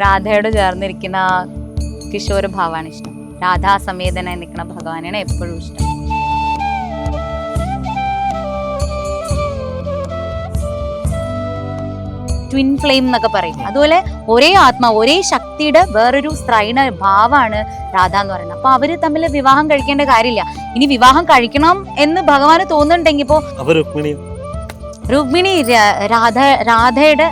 രാധയോട് ചേർന്നിരിക്കുന്ന കിഷോര ഭാവാണ് ഇഷ്ടം. രാധാസമേതനായി നിൽക്കുന്ന ഭഗവാനാണ് എപ്പോഴും ഇഷ്ടം. ട്വിൻ ഫ്ലെയിം എന്നൊക്കെ പറയും. അതുപോലെ ഒരേ ആത്മാ, ഒരേ ശക്തിയുടെ വേറൊരു സ്ത്രൈണ ഭാവമാണ് രാധ എന്ന് പറയുന്നത്. അപ്പൊ അവര് തമ്മിൽ വിവാഹം കഴിക്കേണ്ട കാര്യമില്ല. ഇനി വിവാഹം കഴിക്കണം എന്ന് ഭഗവാന് തോന്നുന്നുണ്ടെങ്കിൽ ഇപ്പോ രുക്മിണി രാധയുടെ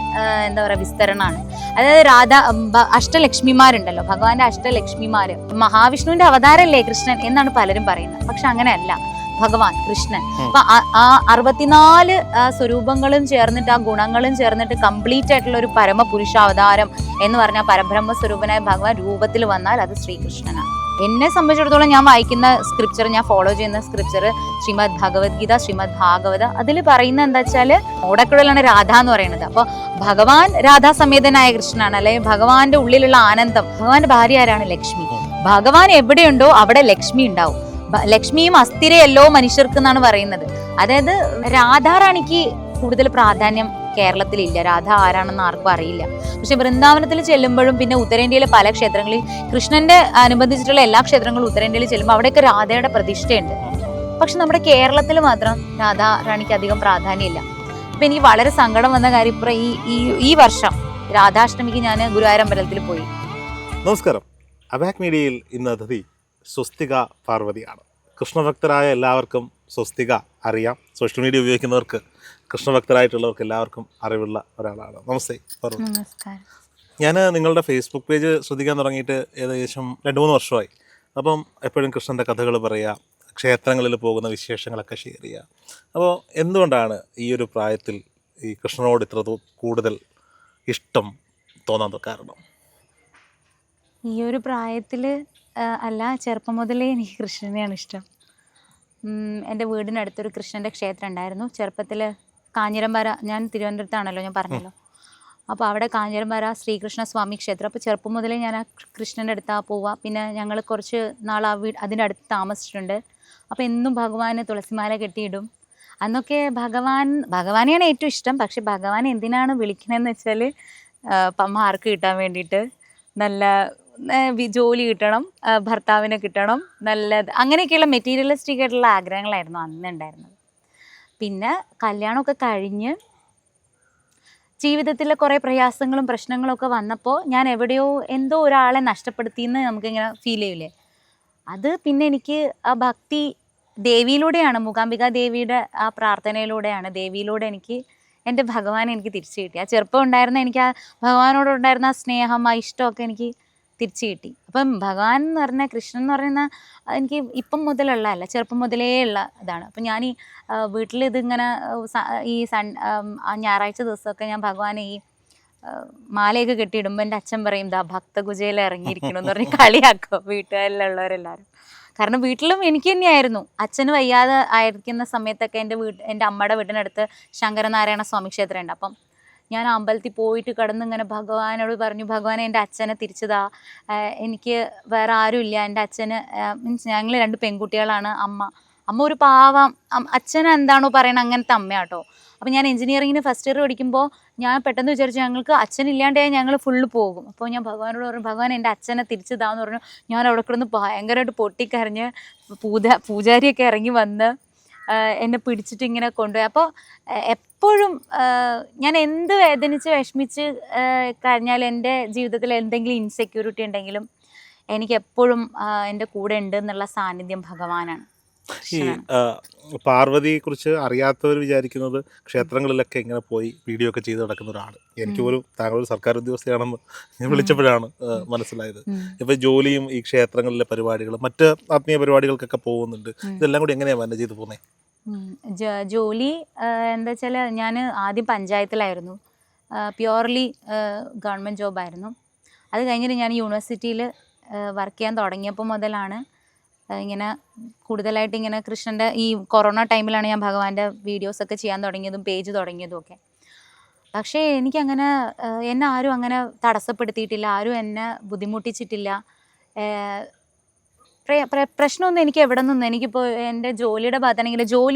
എന്താ പറയാ വിസ്തരണമാണ്. അതായത് അഷ്ടലക്ഷ്മിമാരുണ്ടല്ലോ, ഭഗവാന്റെ അഷ്ടലക്ഷ്മിമാര്. മഹാവിഷ്ണുവിന്റെ അവതാരല്ലേ കൃഷ്ണൻ എന്നാണ് പലരും പറയുന്നത്. പക്ഷെ അങ്ങനെയല്ല, ഭഗവാൻ കൃഷ്ണൻ. അപ്പൊ ആ 64 സ്വരൂപങ്ങളും ചേർന്നിട്ട്, ആ ഗുണങ്ങളും ചേർന്നിട്ട് കംപ്ലീറ്റ് ആയിട്ടുള്ള ഒരു പരമപുരുഷാവതാരം എന്ന് പറഞ്ഞാൽ പരബ്രഹ്മ സ്വരൂപനായ ഭഗവാൻ രൂപത്തിൽ വന്നാൽ അത് ശ്രീകൃഷ്ണനാണ്. എന്നെ സംബന്ധിച്ചിടത്തോളം ഞാൻ വായിക്കുന്ന സ്ക്രിപ്ചർ, ഞാൻ ഫോളോ ചെയ്യുന്ന സ്ക്രിപ്ചർ ശ്രീമദ് ഭഗവത്ഗീത, ശ്രീമദ് ഭാഗവത. അതിൽ പറയുന്നത് എന്താ വെച്ചാല് ഓടക്കുഴലാണ് രാധ എന്ന് പറയുന്നത്. അപ്പൊ ഭഗവാൻ രാധാസമേതനായ കൃഷ്ണനാണ്, അല്ലെങ്കിൽ ഭഗവാന്റെ ഉള്ളിലുള്ള ആനന്ദം. ഭഗവാന്റെ ഭാര്യ ആരാണ്? ലക്ഷ്മി. ഭഗവാൻ എവിടെയുണ്ടോ അവിടെ ലക്ഷ്മി ഉണ്ടാവും. ലക്ഷ്മിയും അസ്ഥിരയല്ലോ മനുഷ്യർക്ക് എന്നാണ് പറയുന്നത്. അതായത് രാധാറാണിക്ക് കൂടുതൽ പ്രാധാന്യം കേരളത്തിലില്ല. രാധ ആരാണെന്ന് ആർക്കും അറിയില്ല. പക്ഷെ വൃന്ദാവനത്തിൽ ചെല്ലുമ്പോഴും പിന്നെ ഉത്തരേന്ത്യയിലെ പല ക്ഷേത്രങ്ങളിൽ, കൃഷ്ണന്റെ അനുബന്ധിച്ചിട്ടുള്ള എല്ലാ ക്ഷേത്രങ്ങളും ഉത്തരേന്ത്യയിൽ ചെല്ലുമ്പോൾ അവിടെയൊക്കെ രാധയുടെ പ്രതിഷ്ഠയുണ്ട്. പക്ഷെ നമ്മുടെ കേരളത്തിൽ മാത്രം രാധാ റാണിക്ക് അധികം പ്രാധാന്യമില്ല. അപ്പൊ എനിക്ക് വളരെ സങ്കടം വന്ന കാര്യം, ഇപ്പൊ ഈ വർഷം രാധാഷ്ടമിക്ക് ഞാൻ ഗുരുവായൂർ അമ്പലത്തിൽ പോയി. നമസ്കാരം. അബാക് മീഡിയയിൽ ഇന്ന് അതിഥി സ്വസ്തിക പാർവതിയാണ്. കൃഷ്ണഭക്തരായ എല്ലാവർക്കും സ്വസ്തിക അറിയാം. സോഷ്യൽ മീഡിയ ഉപയോഗിക്കുന്നവർക്ക്, കൃഷ്ണഭക്തരായിട്ടുള്ളവർക്ക് എല്ലാവർക്കും അറിവുള്ള ഒരാളാണ്. നമസ്തേ പാർവതി. നമസ്കാരം. ഞാൻ നിങ്ങളുടെ ഫേസ്ബുക്ക് പേജ് ശ്രദ്ധിക്കാൻ തുടങ്ങിയിട്ട് ഏകദേശം 2-3 വർഷമായി. അപ്പം എപ്പോഴും കൃഷ്ണൻ്റെ കഥകൾ പറയുക, ക്ഷേത്രങ്ങളിൽ പോകുന്ന വിശേഷങ്ങളൊക്കെ ഷെയർ ചെയ്യുക. അപ്പോൾ എന്തുകൊണ്ടാണ് ഈ ഒരു പ്രായത്തിൽ ഈ കൃഷ്ണനോട് ഇത്ര കൂടുതൽ ഇഷ്ടം തോന്നാൻ കാരണം? ഈ ഒരു പ്രായത്തിൽ അല്ല, ചെറുപ്പം മുതലേ എനിക്ക് കൃഷ്ണനെയാണ് ഇഷ്ടം. എൻ്റെ വീടിനടുത്തൊരു കൃഷ്ണൻ്റെ ക്ഷേത്രം ഉണ്ടായിരുന്നു. ചെറുപ്പത്തിൽ കാഞ്ഞിരംപാറ, ഞാൻ തിരുവനന്തപുരത്താണല്ലോ, ഞാൻ പറഞ്ഞല്ലോ. അപ്പോൾ അവിടെ കാഞ്ഞിരംപാറ ശ്രീകൃഷ്ണസ്വാമി ക്ഷേത്രം. അപ്പോൾ ചെറുപ്പം മുതലേ ഞാൻ ആ കൃഷ്ണൻ്റെ അടുത്താണ് പോവുക. പിന്നെ ഞങ്ങൾ കുറച്ച് നാൾ അതിൻ്റെ അടുത്ത് താമസിച്ചിട്ടുണ്ട്. അപ്പോൾ എന്നും ഭഗവാന് തുളസിമാല കെട്ടിയിടും. അന്നൊക്കെ ഭഗവാനെയാണ് ഏറ്റവും ഇഷ്ടം. പക്ഷെ ഭഗവാൻ എന്തിനാണ് വിളിക്കണമെന്ന് വെച്ചാൽ മാർക്ക് കിട്ടാൻ വേണ്ടിയിട്ട്, നല്ല ജോലി കിട്ടണം, ഭർത്താവിനെ കിട്ടണം, നല്ലത്, അങ്ങനെയൊക്കെയുള്ള മെറ്റീരിയലിസ്റ്റിക് ആയിട്ടുള്ള ആഗ്രഹങ്ങളായിരുന്നു അന്ന് ഉണ്ടായിരുന്നത്. പിന്നെ കല്യാണമൊക്കെ കഴിഞ്ഞ് ജീവിതത്തിലെ കുറേ പ്രയാസങ്ങളും പ്രശ്നങ്ങളും ഒക്കെ വന്നപ്പോൾ ഞാൻ എവിടെയോ എന്തോ ഒരാളെ നഷ്ടപ്പെടുത്തിയെന്ന് നമുക്കിങ്ങനെ ഫീൽ ചെയ്യില്ലേ. അത് പിന്നെ എനിക്ക് ആ ഭക്തി ദേവിയിലൂടെയാണ്, മൂകാംബിക ദേവിയുടെ ആ പ്രാർത്ഥനയിലൂടെയാണ്, ദേവിയിലൂടെ എനിക്ക് എൻ്റെ ഭഗവാനെ എനിക്ക് തിരിച്ചു കിട്ടി. ആ ചെറുപ്പം ഉണ്ടായിരുന്ന എനിക്ക് ആ ഭഗവാനോടുണ്ടായിരുന്ന ആ സ്നേഹം, ആ ഇഷ്ടമൊക്കെ എനിക്ക് തിരിച്ചു കിട്ടി. അപ്പം ഭഗവാൻ എന്ന് പറഞ്ഞാൽ, കൃഷ്ണൻ എന്ന് പറയുന്ന എനിക്ക് ഇപ്പം മുതലുള്ളതല്ല, ചെറുപ്പം മുതലേ ഉള്ള ഇതാണ്. അപ്പം ഞാൻ ഈ വീട്ടിൽ ഇതിങ്ങനെ ഞായറാഴ്ച ദിവസമൊക്കെ ഞാൻ ഭഗവാനെ ഈ മാലയൊക്കെ കെട്ടിയിടുമ്പോൾ എൻ്റെ അച്ഛൻ പറയും, ദാ ഭക്തകുജയിൽ ഇറങ്ങിയിരിക്കണമെന്ന് പറഞ്ഞ് കളിയാക്കോ വീട്ടുകാരിലുള്ളവരെല്ലാവരും. കാരണം വീട്ടിലും എനിക്ക് തന്നെയായിരുന്നു. അച്ഛന് വയ്യാതെ ആയിരിക്കുന്ന സമയത്തൊക്കെ എൻ്റെ അമ്മയുടെ വീട്ടിനടുത്ത് ശങ്കരനാരായണ സ്വാമി ക്ഷേത്രമുണ്ട്. അപ്പം ഞാൻ അമ്പലത്തിൽ പോയിട്ട് കിടന്നിങ്ങനെ ഭഗവാനോട് പറഞ്ഞു, ഭഗവാനെ എൻ്റെ അച്ഛനെ തിരിച്ചതാ, എനിക്ക് വേറെ ആരുമില്ല, എൻ്റെ അച്ഛന് മീൻസ് ഞങ്ങൾ 2 പെൺകുട്ടികളാണ്. അമ്മ ഒരു പാവം, അച്ഛൻ എന്താണോ പറയണത് അങ്ങനത്തെ അമ്മയാട്ടോ. അപ്പം ഞാൻ എഞ്ചിനീയറിങ്ങിന് ഫസ്റ്റ് ഇയർ പഠിക്കുമ്പോൾ ഞാൻ പെട്ടെന്ന് വിചാരിച്ചു ഞങ്ങൾക്ക് അച്ഛനില്ലാണ്ടേ ഞങ്ങൾ ഫുള്ള് പോകും. അപ്പോൾ ഞാൻ ഭഗവാനോട് പറഞ്ഞു, ഭഗവാൻ എൻ്റെ അച്ഛനെ തിരിച്ചതാന്ന് പറഞ്ഞു. ഞാൻ അവിടെ കിടന്ന് ഭയങ്കരമായിട്ട് പൊട്ടിക്കരഞ്ഞ് പൂജാരിയൊക്കെ ഇറങ്ങി വന്ന് എന്നെ പിടിച്ചിട്ട് ഇങ്ങനെ കൊണ്ടുപോയി. അപ്പോൾ എപ്പോഴും ഞാൻ എന്ത് വേദനിച്ച് വിഷമിച്ച് കഴിഞ്ഞാൽ എൻ്റെ ജീവിതത്തിൽ എന്തെങ്കിലും ഇൻസെക്യൂരിറ്റി ഉണ്ടെങ്കിലും എനിക്ക് എപ്പോഴും എൻ്റെ കൂടെ ഉണ്ട് എന്നുള്ള സാന്നിധ്യം ഭഗവാനാണ്. ഈ പാർവതിയെ കുറിച്ച് അറിയാത്തവർ വിചാരിക്കുന്നത് ക്ഷേത്രങ്ങളിലൊക്കെ ഇങ്ങനെ പോയി വീഡിയോ ഒക്കെ ചെയ്ത് നടക്കുന്ന ഒരാൾ. എനിക്ക് പോലും താങ്കൾ സർക്കാർ ഉദ്യോഗസ്ഥയാണെന്ന് ഞാൻ വിളിച്ചപ്പോഴാണ് മനസ്സിലായത്. ഇപ്പൊ ജോലിയും ഈ ക്ഷേത്രങ്ങളിലെ പരിപാടികളും മറ്റ് ആത്മീയ പരിപാടികൾക്കൊക്കെ പോകുന്നുണ്ട്. ഇതെല്ലാം കൂടി എങ്ങനെയാണ് മാനേജ് ചെയ്ത് പോകുന്നത്? ജോലി എന്താ വെച്ചാൽ, ഞാൻ ആദ്യം പഞ്ചായത്തിലായിരുന്നു, പ്യുവർലി ഗവൺമെൻറ് ജോബായിരുന്നു. അത് കഴിഞ്ഞിട്ട് ഞാൻ യൂണിവേഴ്സിറ്റിയിൽ വർക്ക് ചെയ്യാൻ തുടങ്ങിയപ്പോൾ മുതലാണ് ഇങ്ങനെ കൂടുതലായിട്ട് ഇങ്ങനെ കൃഷ്ണൻ്റെ, ഈ കൊറോണ ടൈമിലാണ് ഞാൻ ഭഗവാന്റെ വീഡിയോസൊക്കെ ചെയ്യാൻ തുടങ്ങിയതും പേജ് തുടങ്ങിയതും ഒക്കെ. പക്ഷേ എനിക്കങ്ങനെ എന്നെ ആരും അങ്ങനെ തടസ്സപ്പെടുത്തിയിട്ടില്ല, ആരും എന്നെ ബുദ്ധിമുട്ടിച്ചിട്ടില്ല. പ്രശ്നമൊന്നും എനിക്ക് എവിടെ നിന്നും, എനിക്കിപ്പോൾ എൻ്റെ ജോലിയുടെ ഭാഗത്താണെങ്കിൽ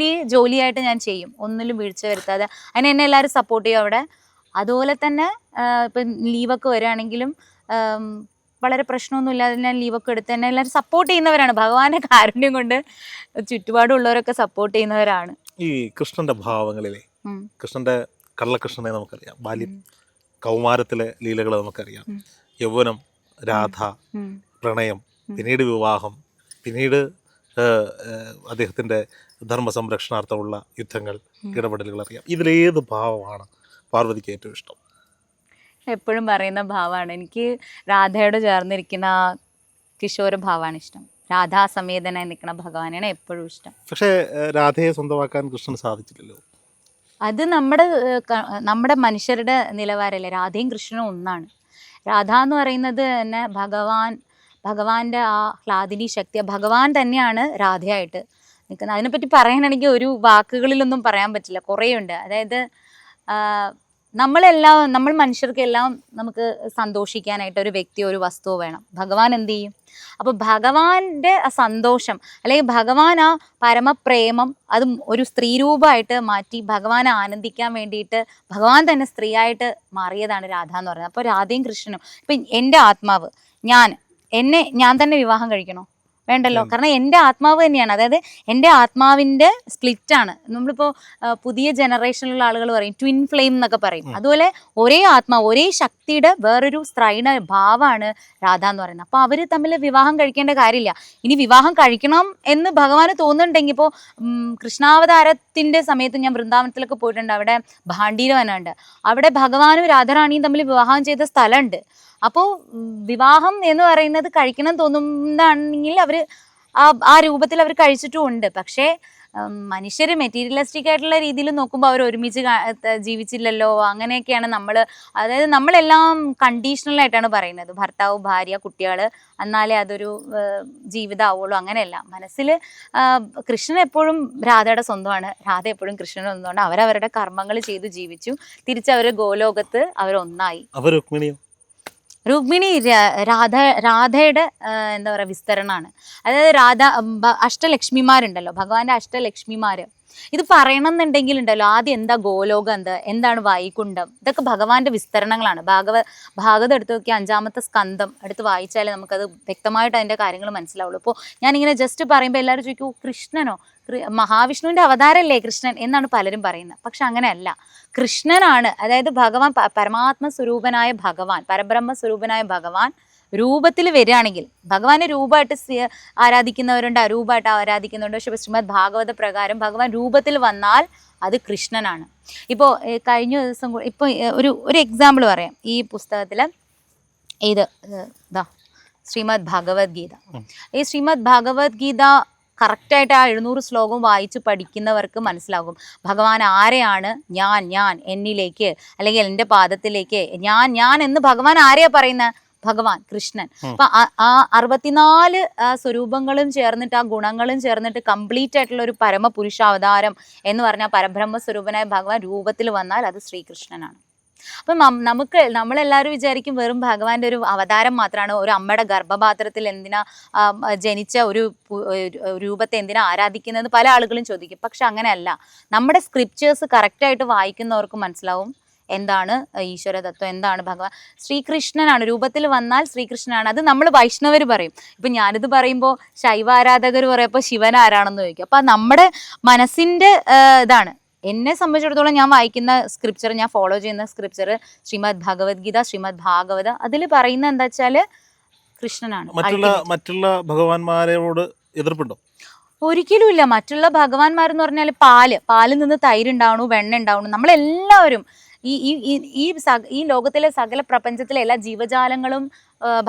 ജോലിയായിട്ട് ഞാൻ ചെയ്യും, ഒന്നിലും വീഴ്ച വരുത്താതെ. അതിന് എന്നെ എല്ലാവരും സപ്പോർട്ട് ചെയ്യും അവിടെ. അതുപോലെ തന്നെ ഇപ്പം ലീവൊക്കെ വരികയാണെങ്കിലും വളരെ പ്രശ്നമൊന്നുമില്ലാതെ ഞാൻ ലീവൊക്കെ എടുത്ത് തന്നെ എല്ലാവരും സപ്പോർട്ട് ചെയ്യുന്നവരാണ്. ഭഗവാന്റെ കാരുണ്യം കൊണ്ട് ചുറ്റുപാടുള്ളവരൊക്കെ സപ്പോർട്ട് ചെയ്യുന്നവരാണ്. ഈ കൃഷ്ണന്റെ ഭാവങ്ങളിലെ കൃഷ്ണന്റെ കള്ളകൃഷ്ണനെ നമുക്കറിയാം, ബാല്യം, കൗമാരത്തിലെ ലീലകൾ നമുക്കറിയാം, യൗവനം, രാധ, പ്രണയം, പിന്നീട് വിവാഹം, പിന്നീട് അദ്ദേഹത്തിൻ്റെ ധർമ്മസംരക്ഷണാർത്ഥമുള്ള യുദ്ധങ്ങൾ, ഇടപെടലുകൾ അറിയാം. ഇതിലേത് ഭാവമാണ് പാർവതിക്ക് ഏറ്റവും ഇഷ്ടം? എപ്പോഴും പറയുന്ന ഭാവമാണ് എനിക്ക് രാധയോട് ചേർന്നിരിക്കുന്ന കിഷോര ഭാവമാണ് ഇഷ്ടം. രാധാസമേതനായി നിൽക്കുന്ന ഭഗവാനാണ് എപ്പോഴും ഇഷ്ടം. പക്ഷേ രാധയെ സ്വന്തമാക്കാൻ കൃഷ്ണന് സാധിച്ചില്ലല്ലോ. അത് നമ്മുടെ മനുഷ്യരുടെ നിലവാരമല്ലേ. രാധയും കൃഷ്ണനും ഒന്നാണ്. രാധ എന്ന് പറയുന്നത് തന്നെ ഭഗവാന്റെ ആ ഹ്ലാദിനി ശക്തി, ഭഗവാൻ തന്നെയാണ് രാധയായിട്ട് നിൽക്കുന്നത്. അതിനെപ്പറ്റി പറയാനാണെങ്കിൽ ഒരു വാക്കുകളിലൊന്നും പറയാൻ പറ്റില്ല, കുറേ ഉണ്ട്. അതായത് നമ്മൾ മനുഷ്യർക്കെല്ലാം നമുക്ക് സന്തോഷിക്കാനായിട്ട് ഒരു വ്യക്തിയോ ഒരു വസ്തുവോ വേണം. ഭഗവാൻ എന്ത് ചെയ്യും? അപ്പോൾ ഭഗവാന്റെ ആ സന്തോഷം അല്ലെങ്കിൽ ഭഗവാൻ ആ പരമപ്രേമം അത് ഒരു സ്ത്രീരൂപമായിട്ട് മാറ്റി ഭഗവാനെ ആനന്ദിക്കാൻ വേണ്ടിയിട്ട് ഭഗവാൻ തന്നെ സ്ത്രീയായിട്ട് മാറിയതാണ് രാധ എന്ന് പറയുന്നത്. അപ്പോൾ രാധയും കൃഷ്ണനും, ഇപ്പം എൻ്റെ ആത്മാവ് ഞാൻ തന്നെ വിവാഹം കഴിക്കണോ? വേണ്ടല്ലോ. കാരണം എൻ്റെ ആത്മാവ് തന്നെയാണ്. അതായത് എൻ്റെ ആത്മാവിൻ്റെ സ്പ്ലിറ്റാണ്. നമ്മളിപ്പോൾ പുതിയ ജനറേഷനിലുള്ള ആളുകൾ പറയും ട്വിൻ ഫ്ലെയിം എന്നൊക്കെ പറയും. അതുപോലെ ഒരേ ആത്മാവ്, ഒരേ ശക്തിയുടെ വേറൊരു സ്ത്രൈണ ഭാവമാണ് രാധ എന്ന് പറയുന്നത്. അപ്പോൾ അവർ തമ്മിൽ വിവാഹം കഴിക്കേണ്ട കാര്യമില്ല. ഇനി വിവാഹം കഴിക്കണം എന്ന് ഭഗവാന് തോന്നുന്നുണ്ടെങ്കിൽ, ഇപ്പോൾ കൃഷ്ണാവതാരത്തിൻ്റെ സമയത്ത് ഞാൻ വൃന്ദാവനത്തിലൊക്കെ പോയിട്ടുണ്ട്. അവിടെ ഭാണ്ഡീരവനുണ്ട്. അവിടെ ഭഗവാനും രാധാറാണിയും തമ്മിൽ വിവാഹം ചെയ്ത സ്ഥലമുണ്ട്. അപ്പോൾ വിവാഹം എന്ന് പറയുന്നത് കഴിക്കണം തോന്നുന്നതാണെങ്കിൽ അവർ ആ രൂപത്തിൽ അവർ കഴിച്ചിട്ടും ഉണ്ട്. പക്ഷേ മനുഷ്യർ മെറ്റീരിയലിസ്റ്റിക് ആയിട്ടുള്ള രീതിയിൽ നോക്കുമ്പോൾ അവർ ഒരുമിച്ച് ജീവിച്ചില്ലല്ലോ. അങ്ങനെയൊക്കെയാണ് അതായത് നമ്മളെല്ലാം കണ്ടീഷണലായിട്ടാണ് പറയുന്നത്. ഭർത്താവ്, ഭാര്യ, കുട്ടികൾ, എന്നാലേ അതൊരു ജീവിതമാവുള്ളൂ. അങ്ങനെയല്ല. മനസ്സിൽ കൃഷ്ണൻ എപ്പോഴും രാധയുടെ സ്വന്തമാണ്, രാധ എപ്പോഴും കൃഷ്ണൻ്റെ സ്വന്തമാണ്. അവരവരുടെ കർമ്മങ്ങൾ ചെയ്തു ജീവിച്ചു. തിരിച്ചവർ ഗോലോകത്ത് അവരൊന്നായി. രുക്മിണി രാധയുടെ എന്താ പറയുക വിസ്തരണമാണ്. അതായത് അഷ്ടലക്ഷ്മിമാരുണ്ടല്ലോ, ഭഗവാന്റെ അഷ്ടലക്ഷ്മിമാർ. ഇത് പറയണം എന്നുണ്ടെങ്കിൽ ഉണ്ടല്ലോ ആദ്യം എന്താ ഗോലോകം, എന്താണ് വൈകുണ്ഠം, ഇതൊക്കെ ഭഗവാന്റെ വിസ്തരണങ്ങളാണ്. ഭാഗവതം എടുത്ത് നോക്കി 5ാമത്തെ സ്കന്ധം എടുത്ത് വായിച്ചാലേ നമുക്കത് വ്യക്തമായിട്ട് അതിൻ്റെ കാര്യങ്ങൾ മനസ്സിലാവുള്ളൂ. ഇപ്പോൾ ഞാനിങ്ങനെ ജസ്റ്റ് പറയുമ്പോൾ എല്ലാവരും ചോദിക്കൂ, കൃഷ്ണനോ? മഹാവിഷ്ണുവിൻ്റെ അവതാരമല്ലേ കൃഷ്ണൻ എന്നാണ് പലരും പറയുന്നത്. പക്ഷെ അങ്ങനെയല്ല. കൃഷ്ണനാണ്, അതായത് ഭഗവാൻ പരമാത്മ സ്വരൂപനായ ഭഗവാൻ, പരബ്രഹ്മ സ്വരൂപനായ ഭഗവാൻ രൂപത്തിൽ വരികയാണെങ്കിൽ, ഭഗവാനെ രൂപമായിട്ട് ആരാധിക്കുന്നവരുണ്ട്, അരൂപമായിട്ട് ആരാധിക്കുന്നവരുണ്ട്. പക്ഷെ ശ്രീമദ് ഭാഗവത പ്രകാരം ഭഗവാൻ രൂപത്തിൽ വന്നാൽ അത് കൃഷ്ണനാണ്. ഇപ്പോൾ കഴിഞ്ഞ ദിവസം ഇപ്പോൾ ഒരു എക്സാമ്പിൾ പറയാം. ഈ പുസ്തകത്തിൽ ശ്രീമദ് ഭഗവത്ഗീത. ഈ ശ്രീമദ് ഭഗവത്ഗീത കറക്റ്റായിട്ട് ആ 700 ശ്ലോകം വായിച്ച് പഠിക്കുന്നവർക്ക് മനസ്സിലാകും ഭഗവാൻ ആരെയാണ് ഞാൻ എന്നിലേക്ക്, അല്ലെങ്കിൽ എൻ്റെ പാദത്തിലേക്ക് ഞാൻ എന്ന് ഭഗവാൻ ആരെയാ പറയുന്നത്? ഭഗവാൻ കൃഷ്ണൻ. അപ്പൊ ആ 64 സ്വരൂപങ്ങളും ചേർന്നിട്ട്, ആ ഗുണങ്ങളും ചേർന്നിട്ട് കംപ്ലീറ്റ് ആയിട്ടുള്ള ഒരു പരമപുരുഷാവതാരം എന്ന് പറഞ്ഞാൽ പരബ്രഹ്മ സ്വരൂപനായ ഭഗവാൻ രൂപത്തിൽ വന്നാൽ അത് ശ്രീകൃഷ്ണനാണ്. അപ്പം നമ്മളെല്ലാവരും വിചാരിക്കും വെറും ഭഗവാന്റെ ഒരു അവതാരം മാത്രമാണ്, ഒരു അമ്മയുടെ ഗർഭപാത്രത്തിൽ എന്തിനാ ജനിച്ച ഒരു രൂപത്തെ എന്തിനാ ആരാധിക്കുന്നത് പല ആളുകളും ചോദിക്കും. പക്ഷെ അങ്ങനെയല്ല. നമ്മുടെ സ്ക്രിപ്റ്റേഴ്സ് കറക്റ്റായിട്ട് വായിക്കുന്നവർക്ക് മനസ്സിലാവും എന്താണ് ഈശ്വരതത്വം, എന്താണ് ഭഗവാൻ. ശ്രീകൃഷ്ണനാണ്, രൂപത്തിൽ വന്നാൽ ശ്രീകൃഷ്ണനാണ്. അത് നമ്മൾ വൈഷ്ണവർ പറയും. ഇപ്പം ഞാനിത് പറയുമ്പോൾ ശൈവ ആരാധകർ പറയുമ്പോൾ ശിവൻ ആരാണെന്ന് ചോദിക്കും. അപ്പം നമ്മുടെ മനസ്സിൻ്റെ ഇതാണ്. എന്നെ സംബന്ധിച്ചിടത്തോളം ഞാൻ വായിക്കുന്ന സ്ക്രിപ്ചർ, ഞാൻ ഫോളോ ചെയ്യുന്ന സ്ക്രിപ്ചർ ശ്രീമദ് ഭഗവത്ഗീത, ശ്രീമദ് ഭാഗവത, അതിൽ പറയുന്ന എന്താ വെച്ചാൽ കൃഷ്ണനാണ്. മറ്റുള്ള ഭഗവാന്മാരോട് എതിർപ്പുണ്ടോ? ഒരിക്കലും ഇല്ല. മറ്റുള്ള ഭഗവാന്മാരെന്ന് പറഞ്ഞാൽ പാലിൽ നിന്ന് തൈര് ഉണ്ടാവണു, വെണ്ണ ഉണ്ടാവണു. നമ്മളെല്ലാവരും ഈ ലോകത്തിലെ സകല പ്രപഞ്ചത്തിലെ എല്ലാ ജീവജാലങ്ങളും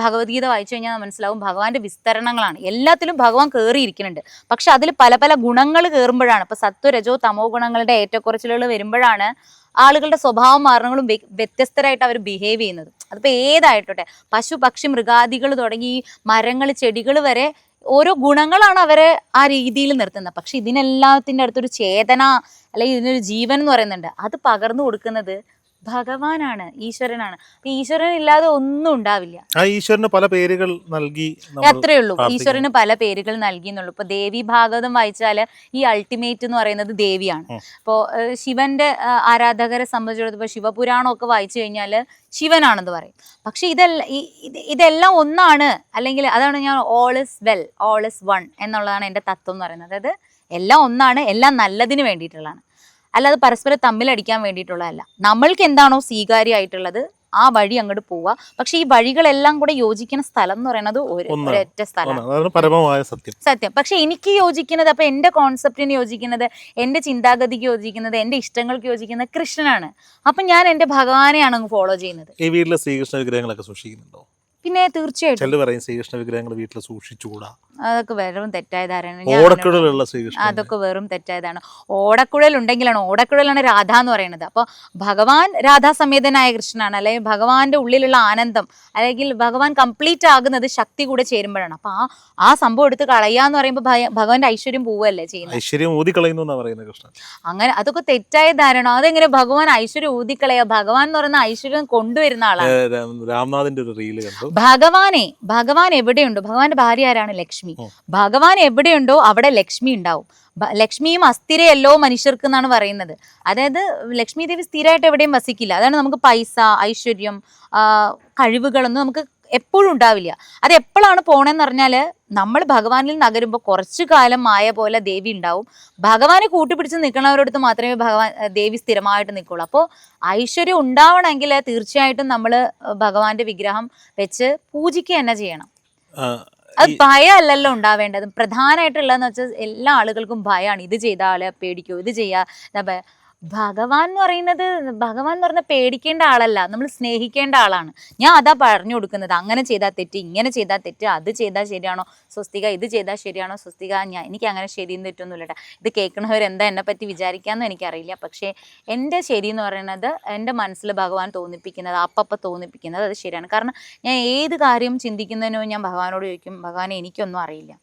ഭഗവത്ഗീത വായിച്ചു കഴിഞ്ഞാൽ മനസ്സിലാവും ഭഗവാന്റെ വിസ്തരണങ്ങളാണ്. എല്ലാത്തിലും ഭഗവാൻ കയറിയിരിക്കുന്നുണ്ട്. പക്ഷെ അതിൽ പല പല ഗുണങ്ങൾ കയറുമ്പോഴാണ്, ഇപ്പൊ സത്വ രജോ തമോ ഗുണങ്ങളുടെ ഏറ്റക്കുറച്ചിലുകൾ വരുമ്പോഴാണ് ആളുകളുടെ സ്വഭാവ മാരണങ്ങളും വ്യത്യസ്തരായിട്ട് അവർ ബിഹേവ് ചെയ്യുന്നത്. അതിപ്പോൾ ഏതായിട്ടോട്ടെ, പശു പക്ഷി മൃഗാദികൾ തുടങ്ങി മരങ്ങൾ ചെടികൾ വരെ ഓരോ ഗുണങ്ങളാണ് അവരെ ആ രീതിയിൽ നിർത്തുന്നത്. പക്ഷെ ഇതിനെല്ലാത്തിൻ്റെ അടുത്തൊരു ചേതന അല്ലെങ്കിൽ ഇതിനൊരു ജീവൻ എന്ന് പറയുന്നുണ്ട്. അത് പകർന്നു കൊടുക്കുന്നത് ഭഗവാനാണ്, ഈശ്വരനാണ്. ഈശ്വരൻ ഇല്ലാതെ ഒന്നും ഉണ്ടാവില്ല. ആ ഈശ്വരന് പല പേരുകൾ നൽകി അത്രേ ഉള്ളൂ. ഈശ്വരന് പല പേരുകൾ നൽകി എന്നുള്ളൂ. ഇപ്പൊ ദേവി ഭാഗവതം വായിച്ചാല് ഈ അൾട്ടിമേറ്റ് എന്ന് പറയുന്നത് ദേവിയാണ്. ഇപ്പോ ശിവന്റെ ആരാധകരെ സംബന്ധിച്ചിടത്തോളം ശിവപുരാണം ഒക്കെ വായിച്ചു കഴിഞ്ഞാല് ശിവനാണെന്ന് പറയും. പക്ഷെ ഇതെല്ലാം ഒന്നാണ്, അല്ലെങ്കിൽ അതാണ് ഞാൻ all is well, all is one എന്നുള്ളതാണ് എൻ്റെ തത്വം എന്ന് പറയുന്നത്. അതായത് എല്ലാം ഒന്നാണ്, എല്ലാം നല്ലതിന് വേണ്ടിയിട്ടുള്ളതാണ്, അല്ലാതെ പരസ്പരം തമ്മിലടിക്കാൻ വേണ്ടിയിട്ടുള്ളതല്ല. നമ്മൾക്ക് എന്താണോ സ്വീകാര്യമായിട്ടുള്ളത് ആ വഴി അങ്ങോട്ട് പോവുക. പക്ഷെ ഈ വഴികളെല്ലാം കൂടെ യോജിക്കുന്ന സ്ഥലം എന്ന് പറയുന്നത് ഒരൊറ്റ സ്ഥലമാണ്, സത്യം. പക്ഷെ എനിക്ക് യോജിക്കുന്നത്, അപ്പൊ എന്റെ കോൺസെപ്റ്റിന് യോജിക്കുന്നത്, എന്റെ ചിന്താഗതിക്ക് യോജിക്കുന്നത്, എന്റെ ഇഷ്ടങ്ങൾക്ക് യോജിക്കുന്നത് കൃഷ്ണനാണ്. അപ്പൊ ഞാൻ എന്റെ ഭഗവാനെയാണ് ഫോളോ ചെയ്യുന്നത്. ഈ വീട്ടിലെ ശ്രീകൃഷ്ണ വിഗ്രഹങ്ങളൊക്കെ സൂക്ഷിക്കുന്നുണ്ടോ? പിന്നെ തീർച്ചയായിട്ടും ചിലർ പറയും ശ്രീകൃഷ്ണ വിഗ്രഹങ്ങൾ വീട്ടിൽ സൂക്ഷിച്ചുകൂടാ. അതൊക്കെ വെറും തെറ്റായ ധാരണ. അതൊക്കെ വെറും തെറ്റായതാണ്. ഓടക്കുഴൽ ഉണ്ടെങ്കിലാണ്, ഓടക്കുഴലാണ് രാധ എന്ന് പറയുന്നത്. അപ്പോൾ ഭഗവാൻ രാധാസമേതനായ കൃഷ്ണനാണ്, അല്ലെങ്കിൽ ഭഗവാന്റെ ഉള്ളിലുള്ള ആനന്ദം, അല്ലെങ്കിൽ ഭഗവാൻ കംപ്ലീറ്റ് ആകുന്നത് ശക്തി കൂടെ ചേരുമ്പോഴാണ്. അപ്പൊ ആ സംഭവം എടുത്ത് കളയാന്ന് പറയുമ്പോൾ ഭഗവാന്റെ ഐശ്വര്യം പോവല്ലേ ചെയ്യുന്നത്, ഐശ്വര്യം ഊതിക്കളയുന്നു പറയുന്നത് കൃഷ്ണൻ. അങ്ങനെ അതൊക്കെ തെറ്റായ ധാരണ. അതെങ്ങനെ ഭഗവാൻ ഐശ്വര്യം ഊതിക്കളയാ? ഭഗവാൻ എന്ന് പറയുന്ന ഐശ്വര്യം കൊണ്ടുവരുന്ന ആളാണ്. രാംനാഥിന്റെ ഒരു റീല് കണ്ടു. ഭഗവാൻ എവിടെയുണ്ടോ, ഭഗവാന്റെ ഭാര്യ ആരാണ്? ലക്ഷ്മി. ഭഗവാൻ എവിടെയുണ്ടോ അവിടെ ലക്ഷ്മി ഉണ്ടാവും. ലക്ഷ്മിയും അസ്ഥിരയല്ലോ മനുഷ്യർക്ക് എന്നാണ് പറയുന്നത്. അതായത് ലക്ഷ്മി ദേവി സ്ഥിരമായിട്ട് എവിടെയും വസിക്കില്ല. അതാണ് നമുക്ക് പൈസ, ഐശ്വര്യം, കഴിവുകളൊന്നും നമുക്ക് എപ്പോഴും ഉണ്ടാവില്ല. അത് എപ്പോഴാണ് പോണെന്ന് പറഞ്ഞാല് നമ്മൾ ഭഗവാനിൽ നകരുമ്പോൾ കുറച്ചു കാലം മായ പോലെ ദേവി ഉണ്ടാവും. ഭഗവാനെ കൂട്ടുപിടിച്ച് നിൽക്കുന്നവരടുത്ത് മാത്രമേ ദേവി സ്ഥിരമായിട്ട് നിൽക്കുള്ളൂ. അപ്പോൾ ഐശ്വര്യം ഉണ്ടാവണമെങ്കിൽ തീർച്ചയായിട്ടും നമ്മൾ ഭഗവാന്റെ വിഗ്രഹം വെച്ച് പൂജിക്കുക തന്നെ ചെയ്യണം. അത് ഭയമല്ലല്ലോ ഉണ്ടാവേണ്ടത്. പ്രധാനമായിട്ടുള്ളതെന്ന് വെച്ചാൽ എല്ലാ ആളുകൾക്കും ഭയമാണ്. ഇത് ചെയ്താൽ പേടിക്കോ, ഇത് ചെയ്യാ. ഭഗവാൻ എന്ന് പറഞ്ഞാൽ പേടിക്കേണ്ട ആളല്ല, നമ്മൾ സ്നേഹിക്കേണ്ട ആളാണ്. ഞാൻ അതാ പറഞ്ഞു കൊടുക്കുന്നത്. അങ്ങനെ ചെയ്താൽ തെറ്റ്, ഇങ്ങനെ ചെയ്താൽ തെറ്റ്, അത് ചെയ്താൽ ശരിയാണോ സ്വസ്തിക, ഇത് ചെയ്താൽ ശരിയാണോ സ്വസ്തിക, എനിക്ക് അങ്ങനെ ശരിയും തെറ്റൊന്നുമില്ല. ഇത് കേൾക്കണവരെന്താ എന്നെ പറ്റി വിചാരിക്കാമെന്നും എനിക്കറിയില്ല. പക്ഷേ എൻ്റെ ശരി എന്ന് പറയുന്നത് എൻ്റെ മനസ്സിൽ ഭഗവാൻ തോന്നിപ്പിക്കുന്നത്, അപ്പപ്പം തോന്നിപ്പിക്കുന്നത് അത് ശരിയാണ്. കാരണം ഞാൻ ഏത് കാര്യം ചിന്തിക്കുന്നതിനോ ഞാൻ ഭഗവാനോട് ചോദിക്കും, ഭഗവാനെ എനിക്കൊന്നും അറിയില്ല,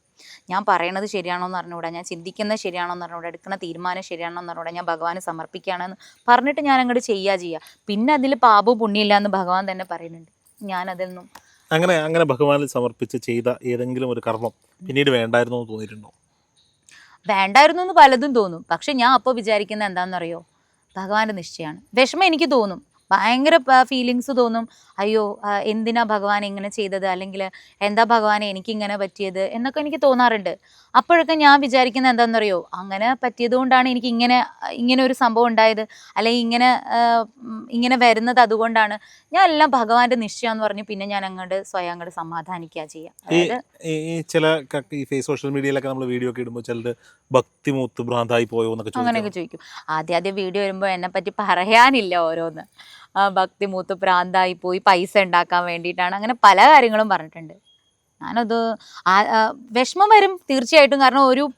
ഞാൻ പറയണത് ശരിയാണോ എന്ന് അറിഞ്ഞുകൂടാ, ഞാൻ ചിന്തിക്കുന്നത് ശരിയാണോ എന്ന് അറിഞ്ഞുകൂടാ, എടുക്കുന്ന തീരുമാനം ശരിയാണോ എന്ന് അറിഞ്ഞുകൂടാ, ഞാൻ ഭഗവാനെ സമർപ്പിക്കുകയാണെന്ന് പറഞ്ഞിട്ട് ഞാൻ അങ്ങോട്ട് ചെയ്യുക. പിന്നെ അതിൽ പാപവും പുണ്യമില്ല എന്ന് ഭഗവാൻ തന്നെ പറയുന്നുണ്ട്. ഞാൻ അതിൽനിന്നും അങ്ങനെ ഭഗവാനിൽ സമർപ്പിച്ച് ചെയ്ത ഏതെങ്കിലും ഒരു കർമ്മം പിന്നീട് വേണ്ടായിരുന്നു എന്ന് തോന്നിയിട്ടുണ്ടോ? വേണ്ടായിരുന്നു എന്ന് പലതും തോന്നും. പക്ഷെ ഞാൻ അപ്പോൾ വിചാരിക്കുന്നത് എന്താണെന്നറിയോ, ഭഗവാന്റെ നിശ്ചയമാണ്. വിഷമം എനിക്ക് തോന്നും, ഭയങ്കര ഫീലിങ്സ് തോന്നും. അയ്യോ എന്തിനാ ഭഗവാൻ ഇങ്ങനെ ചെയ്തത്, അല്ലെങ്കിൽ എന്താ ഭഗവാനെ എനിക്കിങ്ങനെ പറ്റിയത് എന്നൊക്കെ എനിക്ക് തോന്നാറുണ്ട്. അപ്പോഴൊക്കെ ഞാൻ വിചാരിക്കുന്നത് എന്താണെന്നറിയോ, അങ്ങനെ പറ്റിയത് കൊണ്ടാണ് എനിക്ക് ഇങ്ങനെ ഒരു സംഭവം ഉണ്ടായത്, അല്ലെങ്കിൽ ഇങ്ങനെ വരുന്നത് അതുകൊണ്ടാണ്. ഞാൻ എല്ലാം ഭഗവാന്റെ നിശ്ചയം എന്ന് പറഞ്ഞു പിന്നെ ഞാൻ സ്വയം അങ്ങോട്ട് സമാധാനിക്കുക ചെയ്യാം. അതായത് ഈ ചില സോഷ്യൽ മീഡിയയിലൊക്കെ നമ്മൾ വീഡിയോ ഒക്കെ ഇടുമ്പോൾ ചിലർ ഭക്തിമൂത്ത് ഭ്രാന്തായി പോയോ എന്നൊക്കെ അങ്ങനെയൊക്കെ ചോദിക്കും. ആദ്യം വീഡിയോ വരുമ്പോൾ എന്നെ പറ്റി പറയാനില്ല ഓരോന്ന്. ഭക്തിമൂത്ത് ഭ്രാന്തായി പോയി, പൈസ ഉണ്ടാക്കാൻ വേണ്ടിയിട്ടാണ്, അങ്ങനെ പല കാര്യങ്ങളും പറഞ്ഞിട്ടുണ്ട്. ഞാനത് വിഷമം വരും തീർച്ചയായിട്ടും. കാരണം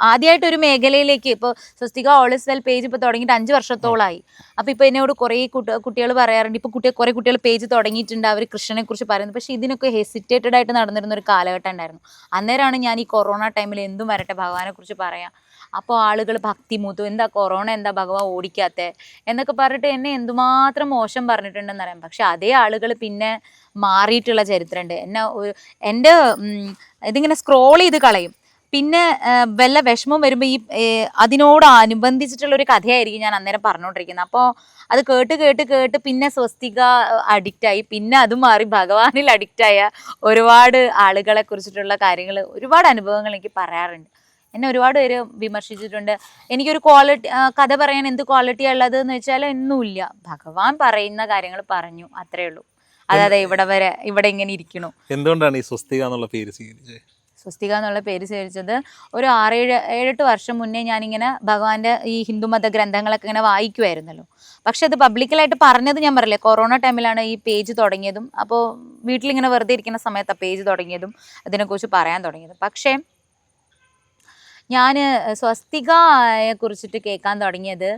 ആദ്യമായിട്ടൊരു മേഖലയിലേക്ക് ഇപ്പോൾ സ്വസ്തിക ഓൾ ഇസ് വെൽ പേജ് ഇപ്പോൾ തുടങ്ങിയിട്ട് 5 വർഷത്തോളമായി. അപ്പോൾ ഇപ്പോൾ എന്നോട് കുറേ കുട്ടികൾ പറയാറുണ്ട്, ഇപ്പോൾ കുറേ കുട്ടികൾ പേജ് തുടങ്ങിയിട്ടുണ്ട്, അവർ കൃഷ്ണനെ കുറിച്ച് പറയുന്നത്. പക്ഷേ ഇതിനൊക്കെ ഹെസിറ്റേറ്റഡ് ആയിട്ട് നടന്നിരുന്ന ഒരു കാലഘട്ടം ഉണ്ടായിരുന്നു. അന്നേരമാണ് ഞാൻ ഈ കൊറോണ ടൈമിൽ എന്തും വരട്ടെ ഭഗവാനെ കുറിച്ച് പറയാം. അപ്പോൾ ആളുകൾ ഭക്തിമൂത്തു, എന്താ കൊറോണ, എന്താ ഭഗവാൻ ഓടിക്കാത്ത എന്നൊക്കെ പറഞ്ഞിട്ട് എന്നെ എന്തുമാത്രം മോശം പറഞ്ഞിട്ടുണ്ടെന്ന് അറിയാം. പക്ഷെ അതേ ആളുകൾ പിന്നെ മാറിയിട്ടുള്ള ചരിത്രമുണ്ട്. എൻ്റെ ഇതിങ്ങനെ സ്ക്രോൾ ചെയ്ത് കളയും. പിന്നെ വല്ല വിഷമം വരുമ്പോൾ അതിനോടനുബന്ധിച്ചിട്ടുള്ളൊരു കഥയായിരിക്കും ഞാൻ അന്നേരം പറഞ്ഞുകൊണ്ടിരിക്കുന്നത്. അപ്പോൾ അത് കേട്ട് പിന്നെ സ്വസ്തിക അഡിക്റ്റായി, പിന്നെ അത് മാറി ഭഗവാനിൽ അഡിക്റ്റായ ഒരുപാട് ആളുകളെ കുറിച്ചിട്ടുള്ള കാര്യങ്ങൾ, ഒരുപാട് അനുഭവങ്ങൾ എനിക്ക് പറയാറുണ്ട്. എന്നെ ഒരുപാട് പേര് വിമർശിച്ചിട്ടുണ്ട്. എനിക്കൊരു കഥ പറയാൻ എന്ത് ക്വാളിറ്റിയാണ് ഉള്ളത് എന്ന് വെച്ചാൽ ഒന്നുമില്ല. ഭഗവാൻ പറയുന്ന കാര്യങ്ങൾ പറഞ്ഞു, അത്രേ ഉള്ളൂ. അതായത് ഇവിടെ ഇങ്ങനെ ഇരിക്കണു. എന്തുകൊണ്ടാണ് ഈ സ്വസ്തിക എന്നുള്ള പേര് സ്വീകരിച്ചത്? സ്വസ്തിക എന്നുള്ള പേര് സ്വീകരിച്ചത് ഒരു 6-7 വർഷം മുന്നേ ഞാനിങ്ങനെ ഭഗവാന്റെ ഈ ഹിന്ദുമത ഗ്രന്ഥങ്ങളൊക്കെ ഇങ്ങനെ വായിക്കുമായിരുന്നല്ലോ. പക്ഷെ അത് പബ്ലിക്കലായിട്ട് പറഞ്ഞത് ഞാൻ പറയില്ലേ, കൊറോണ ടൈമിലാണ് ഈ പേജ് തുടങ്ങിയതും. അപ്പോൾ വീട്ടിലിങ്ങനെ വെറുതെ ഇരിക്കുന്ന സമയത്താണ് പേജ് തുടങ്ങിയതും അതിനെക്കുറിച്ച് പറയാൻ തുടങ്ങിയതും. പക്ഷേ ഞാൻ സ്വസ്തികയെ കുറിച്ചിട്ട് കേൾക്കാൻ തുടങ്ങിയത്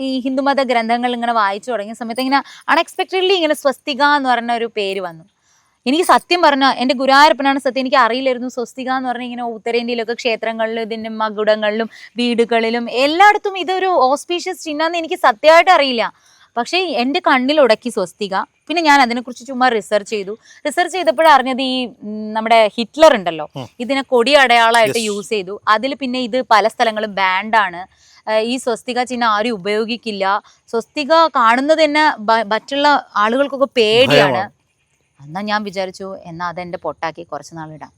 ഈ ഹിന്ദുമത ഗ്രന്ഥങ്ങൾ ഇങ്ങനെ വായിച്ചു തുടങ്ങിയ സമയത്ത് ഇങ്ങനെ അൺഎക്സ്പെക്റ്റഡ്ലി ഇങ്ങനെ സ്വസ്തിക എന്ന് പറഞ്ഞ ഒരു പേര് വന്നു. എനിക്ക് സത്യം പറഞ്ഞാൽ എൻ്റെ ഗുരുവായൂരപ്പനാണ് സത്യം, എനിക്ക് അറിയില്ലായിരുന്നു സ്വസ്തിക എന്ന് പറഞ്ഞാൽ ഇങ്ങനെ ഉത്തരേന്ത്യയിലൊക്കെ ക്ഷേത്രങ്ങളിലും ഇതിൻ്റെ മകുടങ്ങളിലും വീടുകളിലും എല്ലായിടത്തും ഇതൊരു ഓസ്പീഷ്യസ് ചിഹ്നമെന്ന് എനിക്ക് സത്യമായിട്ട് അറിയില്ല. പക്ഷേ എൻ്റെ കണ്ണിലുടക്കി സ്വസ്തിക. പിന്നെ ഞാൻ അതിനെക്കുറിച്ച് ചുമ്മാ റിസർച്ച് ചെയ്തപ്പോഴാണ് അറിഞ്ഞത് ഈ നമ്മുടെ ഹിറ്റ്ലർ ഉണ്ടല്ലോ, ഇതിനെ കൊടി അടയാളമായിട്ട് യൂസ് ചെയ്തു. അതിൽ പിന്നെ ഇത് പല സ്ഥലങ്ങളും ബാൻഡാണ്. ഈ സ്വസ്തിക ചിഹ്നം ആരും ഉപയോഗിക്കില്ല. സ്വസ്തിക കാണുന്നത് തന്നെ മറ്റുള്ള ആളുകൾക്കൊക്കെ പേടിയാണ്. എന്നാൽ ഞാൻ വിചാരിച്ചു എന്നാൽ അതെൻ്റെ പൊട്ടാക്കി കുറച്ച് നാളിടാം.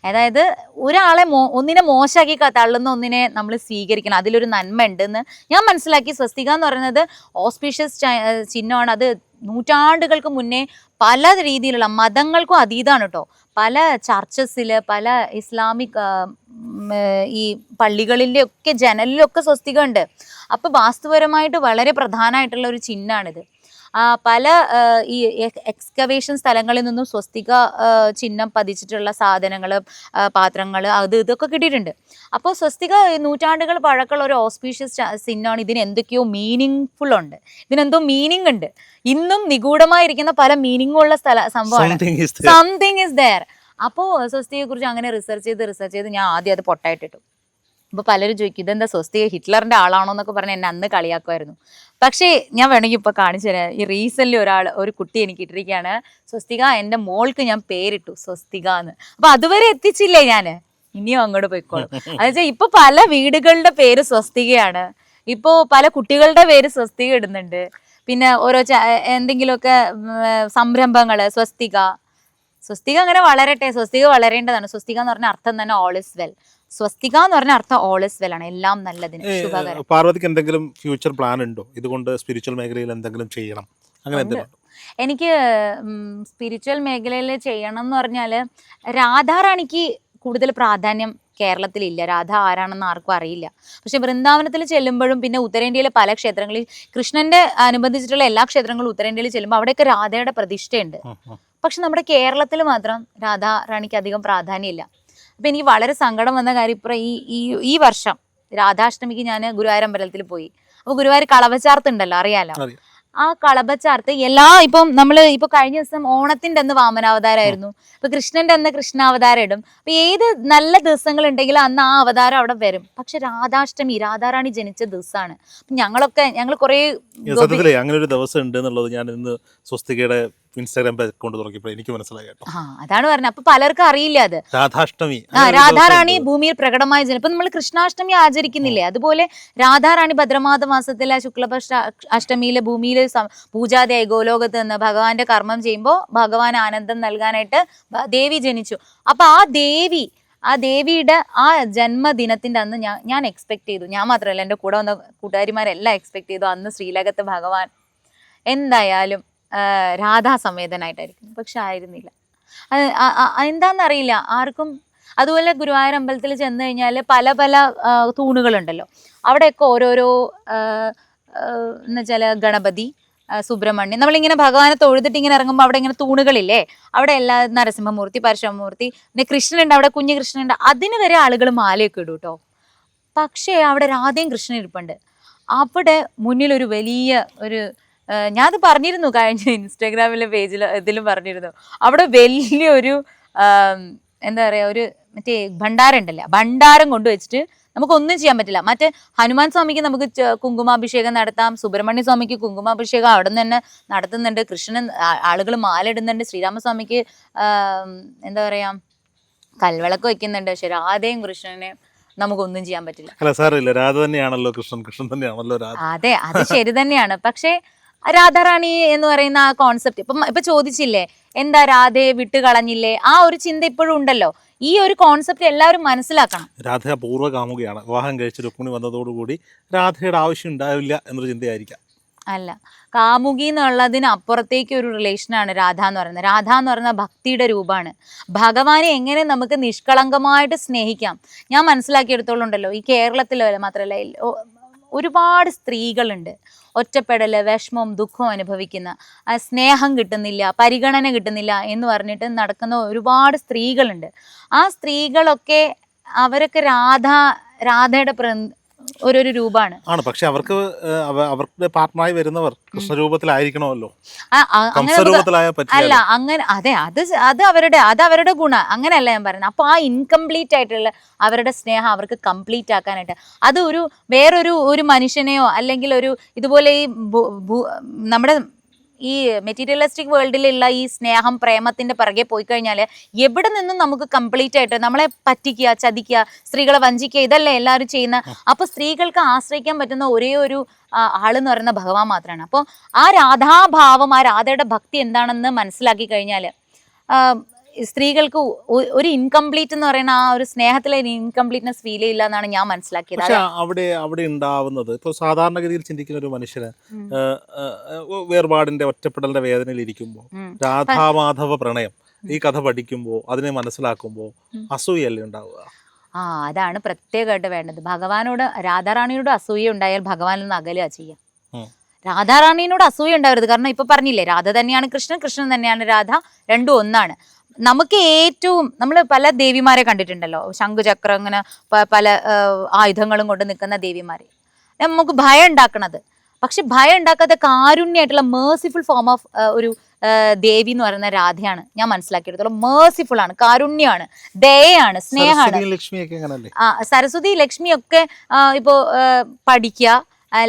അതായത് ഒരാളെ ഒന്നിനെ മോശമാക്കി തള്ളുന്ന ഒന്നിനെ നമ്മൾ സ്വീകരിക്കണം, അതിലൊരു നന്മ ഉണ്ടെന്ന് ഞാൻ മനസ്സിലാക്കി. സ്വസ്തിക എന്ന് പറയുന്നത് ഓസ്പീഷ്യസ് ചിഹ്നമാണ്. അത് നൂറ്റാണ്ടുകൾക്ക് മുന്നേ പല രീതിയിലുള്ള മതങ്ങൾക്കും അതീതമാണ് കേട്ടോ. പല ചർച്ചസിൽ, പല ഇസ്ലാമിക് ഈ പള്ളികളിലെ ഒക്കെ ജനലിലൊക്കെ സ്വസ്തിക ഉണ്ട്. അപ്പോൾ വാസ്തുപരമായിട്ട് വളരെ പ്രധാനമായിട്ടുള്ള ഒരു ചിഹ്നമാണിത്. പല ഈ എക്സ്കവേഷൻ സ്ഥലങ്ങളിൽ നിന്നും സ്വസ്തിക ചിഹ്നം പതിച്ചിട്ടുള്ള സാധനങ്ങൾ, പാത്രങ്ങൾ, ഇതൊക്കെ കിട്ടിയിട്ടുണ്ട്. അപ്പോൾ സ്വസ്തിക നൂറ്റാണ്ടുകൾ പഴക്കമുള്ള ഒരു ഓസ്പീഷ്യസ് ചിഹ്നമാണ്. ഇതിന് എന്തൊക്കെയോ മീനിങ് ഫുൾ ഉണ്ട്, ഇതിനെന്തോ മീനിങ് ഉണ്ട്. ഇന്നും നിഗൂഢമായിരിക്കുന്ന പല മീനിങ് ഉള്ള സംഭവമാണ്. Something is there. അപ്പോൾ സ്വസ്തികയെ കുറിച്ച് അങ്ങനെ റിസർച്ച് ചെയ്ത് ഞാൻ ആദ്യം അത് പൊട്ടായിട്ടിട്ടു. അപ്പോൾ പലരും ചോദിക്കും ഇതെന്താ സ്വസ്തിക ഹിറ്റ്ലറിൻ്റെ ആളാണോ എന്നൊക്കെ പറഞ്ഞ് എന്നെ അന്ന് കളിയാക്കുമായിരുന്നു. പക്ഷേ ഞാൻ വേണമെങ്കിൽ ഇപ്പോൾ കാണിച്ചു തരാം. ഈ റീസെൻ്റ്ലി ഒരു കുട്ടി എനിക്ക് ഇട്ടിരിക്കുകയാണ് സ്വസ്തിക, എൻ്റെ മോൾക്ക് ഞാൻ പേരിട്ടു സ്വസ്തിക എന്ന്. അപ്പോൾ അതുവരെ എത്തിച്ചില്ലേ ഞാൻ, ഇനിയും അങ്ങോട്ട് പോയിക്കോളും. അതെന്നുവെച്ചാൽ ഇപ്പോൾ പല വീടുകളുടെ പേര് സ്വസ്തികയാണ്. ഇപ്പോൾ പല കുട്ടികളുടെ പേര് സ്വസ്തിക ഇടുന്നുണ്ട്. പിന്നെ ഓരോ എന്തെങ്കിലുമൊക്കെ സംരംഭങ്ങൾ സ്വസ്തിക അങ്ങനെ വളരട്ടെ. സ്വസ്തിക വളരേണ്ടതാണ്. സ്വസ്തിക എന്ന് പറഞ്ഞ അർത്ഥം തന്നെ ഓൾ ഇസ് വെൽ. സ്വസ്തിക എന്ന് പറഞ്ഞ അർത്ഥം ഓൾ ഇസ് വെൽ ആണ്, എല്ലാം നല്ലതിന് ശുഭകരം. പാർവതിക്ക് എന്തെങ്കിലും ഫ്യൂച്ചർ പ്ലാൻ ഉണ്ടോ ഇതുകൊണ്ട്? സ്പിരിച്വൽ മേഖലയിൽ എന്തെങ്കിലും ചെയ്യണം അങ്ങനെ എന്തെങ്കിലും? എനിക്ക് സ്പിരിച്വൽ മേഖലയിൽ ചെയ്യണം എന്ന് പറഞ്ഞാൽ രാധാറാണിക്ക് കൂടുതൽ പ്രാധാന്യം കേരളത്തിലില്ല. രാധ ആരാണെന്ന് ആർക്കും അറിയില്ല. പക്ഷെ വൃന്ദാവനത്തിൽ ചെല്ലുമ്പോഴും പിന്നെ ഉത്തരേന്ത്യയിലെ പല ക്ഷേത്രങ്ങളിൽ, കൃഷ്ണന്റെ അനുബന്ധിച്ചിട്ടുള്ള എല്ലാ ക്ഷേത്രങ്ങളും ഉത്തരേന്ത്യയിൽ ചെല്ലുമ്പോൾ അവിടെയൊക്കെ രാധയുടെ പ്രതിഷ്ഠയുണ്ട്. പക്ഷെ നമ്മുടെ കേരളത്തിൽ മാത്രം രാധാ റാണിക്ക് അധികം പ്രാധാന്യമില്ല. അപ്പം എനിക്ക് വളരെ സങ്കടം വന്ന കാര്യം ഇപ്പം ഈ വർഷം രാധാഷ്ടമിക്ക് ഞാൻ ഗുരുവായൂർ അമ്പലത്തിൽ പോയി. അപ്പോൾ ഗുരുവായൂർ കളഭച്ചാർത്തുണ്ടല്ലോ, അറിയാലോ. ആ കളഭച്ചാർത്ത് ഇപ്പം നമ്മൾ ഇപ്പോൾ കഴിഞ്ഞ ദിവസം ഓണത്തിൻ്റെ അന്ന് വാമനാവതാരമായിരുന്നു. ഇപ്പൊ കൃഷ്ണന്റെ അന്ന് കൃഷ്ണാവതാരം ഇടും. അപ്പൊ ഏത് നല്ല ദിവസങ്ങൾ ഉണ്ടെങ്കിലും അന്ന് ആ അവതാരം അവിടെ വരും. പക്ഷെ രാധാഷ്ടമി രാധാറാണി ജനിച്ച ദിവസമാണ്. ഞങ്ങൾ കുറെ അങ്ങനെ ഒരു ദിവസം ഉണ്ട് എന്നുള്ളത് ഞാൻ ഇന്ന് സ്വസ്തികയുടെ ഇൻസ്റ്റാഗ്രാം അക്കൗണ്ട് തുറക്കിയപ്പോൾ എനിക്ക് മനസ്സിലായി കേട്ടോ. അതാണ് പറഞ്ഞത്. അപ്പൊ പലർക്കും അറിയില്ല അത്. രാധാഷ്ടമി, രാധാറാണി ഭൂമിയിൽ പ്രകടമായ ജനം. ഇപ്പൊ നമ്മൾ കൃഷ്ണാഷ്ടമി ആചരിക്കുന്നില്ലേ, അതുപോലെ രാധാറാണി ഭദ്രമാസ മാസത്തിലെ ശുക്ലപക്ഷ അഷ്ടമിയിലെ ഭൂമിയിൽ പൂജാതയായി ഗോലോകത്ത് നിന്ന് ഭഗവാന്റെ കർമ്മം ചെയ്യുമ്പോൾ ഭഗവാൻ ആനന്ദം നൽകാനായിട്ട് ദേവി ജനിച്ചു. അപ്പൊ ആ ദേവിയുടെ ആ ജന്മദിനത്തിന്റെ അന്ന് ഞാൻ എക്സ്പെക്ട് ചെയ്തു. ഞാൻ മാത്രമല്ല, എൻ്റെ കൂടെ വന്ന കൂട്ടുകാരിമാരെല്ലാം എക്സ്പെക്ട് ചെയ്തു അന്ന് ശ്രീലകത്ത് ഭഗവാൻ എന്തായാലും രാധാസമേതനായിട്ടായിരിക്കും. പക്ഷെ ആയിരുന്നില്ല. എന്താണെന്നറിയില്ല ആർക്കും. അതുപോലെ ഗുരുവായൂർ അമ്പലത്തിൽ ചെന്ന് കഴിഞ്ഞാൽ പല പല തൂണുകളുണ്ടല്ലോ, അവിടെയൊക്കെ ഓരോരോ എന്നുവെച്ചാൽ ഗണപതി, സുബ്രഹ്മണ്യം, നമ്മളിങ്ങനെ ഭഗവാനെ തൊഴുതിട്ട് ഇങ്ങനെ ഇറങ്ങുമ്പോൾ അവിടെ ഇങ്ങനെ തൂണുകളില്ലേ, അവിടെ എല്ലാ നരസിംഹമൂർത്തി, പരശുരാമമൂർത്തി, പിന്നെ കൃഷ്ണനുണ്ട്, അവിടെ കുഞ്ഞു കൃഷ്ണനുണ്ട്. അതിന് വരെ ആളുകൾ മാലയൊക്കെ ഇടും കേട്ടോ. പക്ഷേ അവിടെ രാധയും കൃഷ്ണൻ ഇരിപ്പുണ്ട്. അവിടെ മുന്നിൽ ഒരു വലിയ ഞാനത് പറഞ്ഞിരുന്നു കഴിഞ്ഞ ഇൻസ്റ്റാഗ്രാമിലെ പേജിൽ ഇതിലും പറഞ്ഞിരുന്നു. അവിടെ വലിയൊരു എന്താ പറയുക, ഒരു മറ്റേ ഭണ്ഡാരം ഉണ്ടല്ലോ, ഭണ്ഡാരം കൊണ്ടുവച്ചിട്ട് നമുക്കൊന്നും ചെയ്യാൻ പറ്റില്ല. മറ്റേ ഹനുമാൻ സ്വാമിക്ക് നമുക്ക് കുങ്കുമാഭിഷേകം നടത്താം, സുബ്രഹ്മണ്യ സ്വാമിക്ക് കുങ്കുമാഭിഷേകം അവിടെ നിന്ന് തന്നെ നടത്തുന്നുണ്ട്, കൃഷ്ണൻ ആളുകൾ മാല ഇടുന്നുണ്ട്, ശ്രീരാമസ്വാമിക്ക് എന്താ പറയാ കൽവിളക്ക് വെക്കുന്നുണ്ട്. പക്ഷെ രാധയും കൃഷ്ണനെയും നമുക്കൊന്നും ചെയ്യാൻ പറ്റില്ല. രാധ തന്നെയാണല്ലോ കൃഷ്ണൻ തന്നെയാണല്ലോ രാധ. അതെ, അത് ശരി തന്നെയാണ്. പക്ഷെ രാധാറാണി എന്ന് പറയുന്ന ആ കോൺസെപ്റ്റ് ഇപ്പൊ ചോദിച്ചില്ലേ എന്താ രാധയെ വിട്ടുകളഞ്ഞില്ലേ, ആ ഒരു ചിന്ത ഇപ്പോഴും ഉണ്ടല്ലോ. ഈ ഒരു കോൺസെപ്റ്റ് എല്ലാവരും മനസ്സിലാക്കണം. രാധ അപൂർവ കാമുകയാണ്. വിവാഹം കഴിച്ച് രുക്മിണി വന്നതോടുകൂടി രാധയുടെ ആവശ്യം ഉണ്ടാവില്ല എന്നൊരു ചിന്തയായിരിക്കാം. അല്ല, കാമുകി എന്നുള്ളതിന് അപ്പുറത്തേക്ക് ഒരു റിലേഷനാണ് രാധ എന്ന് പറയുന്നത്. രാധ എന്ന് പറയുന്ന ഭക്തിയുടെ രൂപമാണ്. ഭഗവാനെ എങ്ങനെ നമുക്ക് നിഷ്കളങ്കമായിട്ട് സ്നേഹിക്കാം. ഞാൻ മനസ്സിലാക്കിയെടുത്തോളുണ്ടല്ലോ, ഈ കേരളത്തിൽ മാത്രമല്ല ഒരുപാട് സ്ത്രീകളുണ്ട് ഒറ്റപ്പെടൽ, വിഷമം, ദുഃഖം അനുഭവിക്കുന്ന, സ്നേഹം കിട്ടുന്നില്ല, പരിഗണന കിട്ടുന്നില്ല എന്ന് പറഞ്ഞിട്ട് നടക്കുന്ന ഒരുപാട് സ്ത്രീകളുണ്ട്. ആ സ്ത്രീകളൊക്കെ അവരൊക്കെ രാധയുടെ ഓരോരോ രൂപമാണ്. പക്ഷെ അവർക്ക് അവരുടെ പാർട്ട്ണറായി വരുന്നവർ കൃഷ്ണരൂപത്തിലായിരിക്കണമല്ലോ. അല്ല അങ്ങനെ അത് അവരുടെ ഗുണം, അങ്ങനെയല്ല ഞാൻ പറയുന്നത്. അപ്പൊ ആ ഇൻകംപ്ലീറ്റ് ആയിട്ടുള്ള അവരുടെ സ്നേഹം അവർക്ക് കംപ്ലീറ്റ് ആക്കാനായിട്ട് അത് വേറൊരു മനുഷ്യനെയോ അല്ലെങ്കിൽ ഇതുപോലെ ഈ നമ്മുടെ ഈ മെറ്റീരിയലിസ്റ്റിക് വേൾഡിലുള്ള ഈ സ്നേഹം പ്രേമത്തിന്റെ പിറകെ പോയി കഴിഞ്ഞാൽ എവിടെ നിന്നും നമുക്ക് കംപ്ലീറ്റ് ആയിട്ട് നമ്മളെ പറ്റിക്കുക, ചതിക്കുക, സ്ത്രീകളെ വഞ്ചിക്കുക, ഇതല്ലേ എല്ലാവരും ചെയ്യുന്ന. അപ്പൊ സ്ത്രീകൾക്ക് ആശ്രയിക്കാൻ പറ്റുന്ന ഒരേ ഒരു ആളെന്ന് പറയുന്ന ഭഗവാൻ മാത്രമാണ്. അപ്പോൾ ആ രാധാഭാവം, ആ രാധയുടെ ഭക്തി എന്താണെന്ന് മനസ്സിലാക്കി കഴിഞ്ഞാൽ സ്ത്രീകൾക്ക് ഒരു ഇൻകംപ്ലീറ്റ് എന്ന് പറയുന്ന ആ ഒരു സ്നേഹത്തിലെ ഇൻകംപ്ലീറ്റ്നെസ് ഫീൽ ചെയ്യില്ല എന്നാണ് ഞാൻ മനസ്സിലാക്കിയത്. പക്ഷെ അവിടെ ഉണ്ടാവുന്നത് ഇപ്പോൾ സാധാരണഗതിയിൽ ചിന്തിക്കുന്ന ഒരു മനുഷ്യന് വേർപാടിന്റെ ഒറ്റപ്പെടലിന്റെ വേദനയിൽ ഇരിക്കുമ്പോൾ രാധാമാധവ പ്രണയം ഈ കഥ പഠിക്കുമ്പോൾ അതിനെ മനസ്സിലാക്കുമ്പോൾ അസൂയല്ലേ ഉണ്ടാവുക? അതാണ് പ്രത്യേകമായിട്ട് വേണ്ടത്. ഭഗവാനോട് രാധാറാണിയോട് അസൂയ ഉണ്ടായാൽ ഭഗവാനിൽ നിന്ന് അകലുക ചെയ്യാം. രാധാറാണിയോട് അസൂയ ഉണ്ടാവരുത്. കാരണം ഇപ്പൊ പറഞ്ഞില്ലേ, രാധ തന്നെയാണ് കൃഷ്ണൻ, കൃഷ്ണൻ തന്നെയാണ് രാധ, രണ്ടും ഒന്നാണ്. നമുക്ക് ഏറ്റവും നമ്മൾ പല ദേവിമാരെ കണ്ടിട്ടുണ്ടല്ലോ, ശംഖുചക്രം അങ്ങനെ പല ആയുധങ്ങളും കൊണ്ട് നിൽക്കുന്ന ദേവിമാരെ. നമുക്ക് ഭയം ഉണ്ടാക്കണത്, പക്ഷെ ഭയം ഉണ്ടാക്കാത്ത കാരുണ്യമായിട്ടുള്ള മേഴ്സിഫുൾ ഫോം ഓഫ് ഒരു ദേവി എന്ന് പറയുന്ന രാധയാണ് ഞാൻ മനസ്സിലാക്കിയെടുത്തോളം. മേഴ്സിഫുൾ ആണ്, കാരുണ്യമാണ്, ദയയാണ്, സ്നേഹമാണ്. സരസ്വതി ലക്ഷ്മി ഒക്കെ ഇപ്പോ പഠിക്കുക.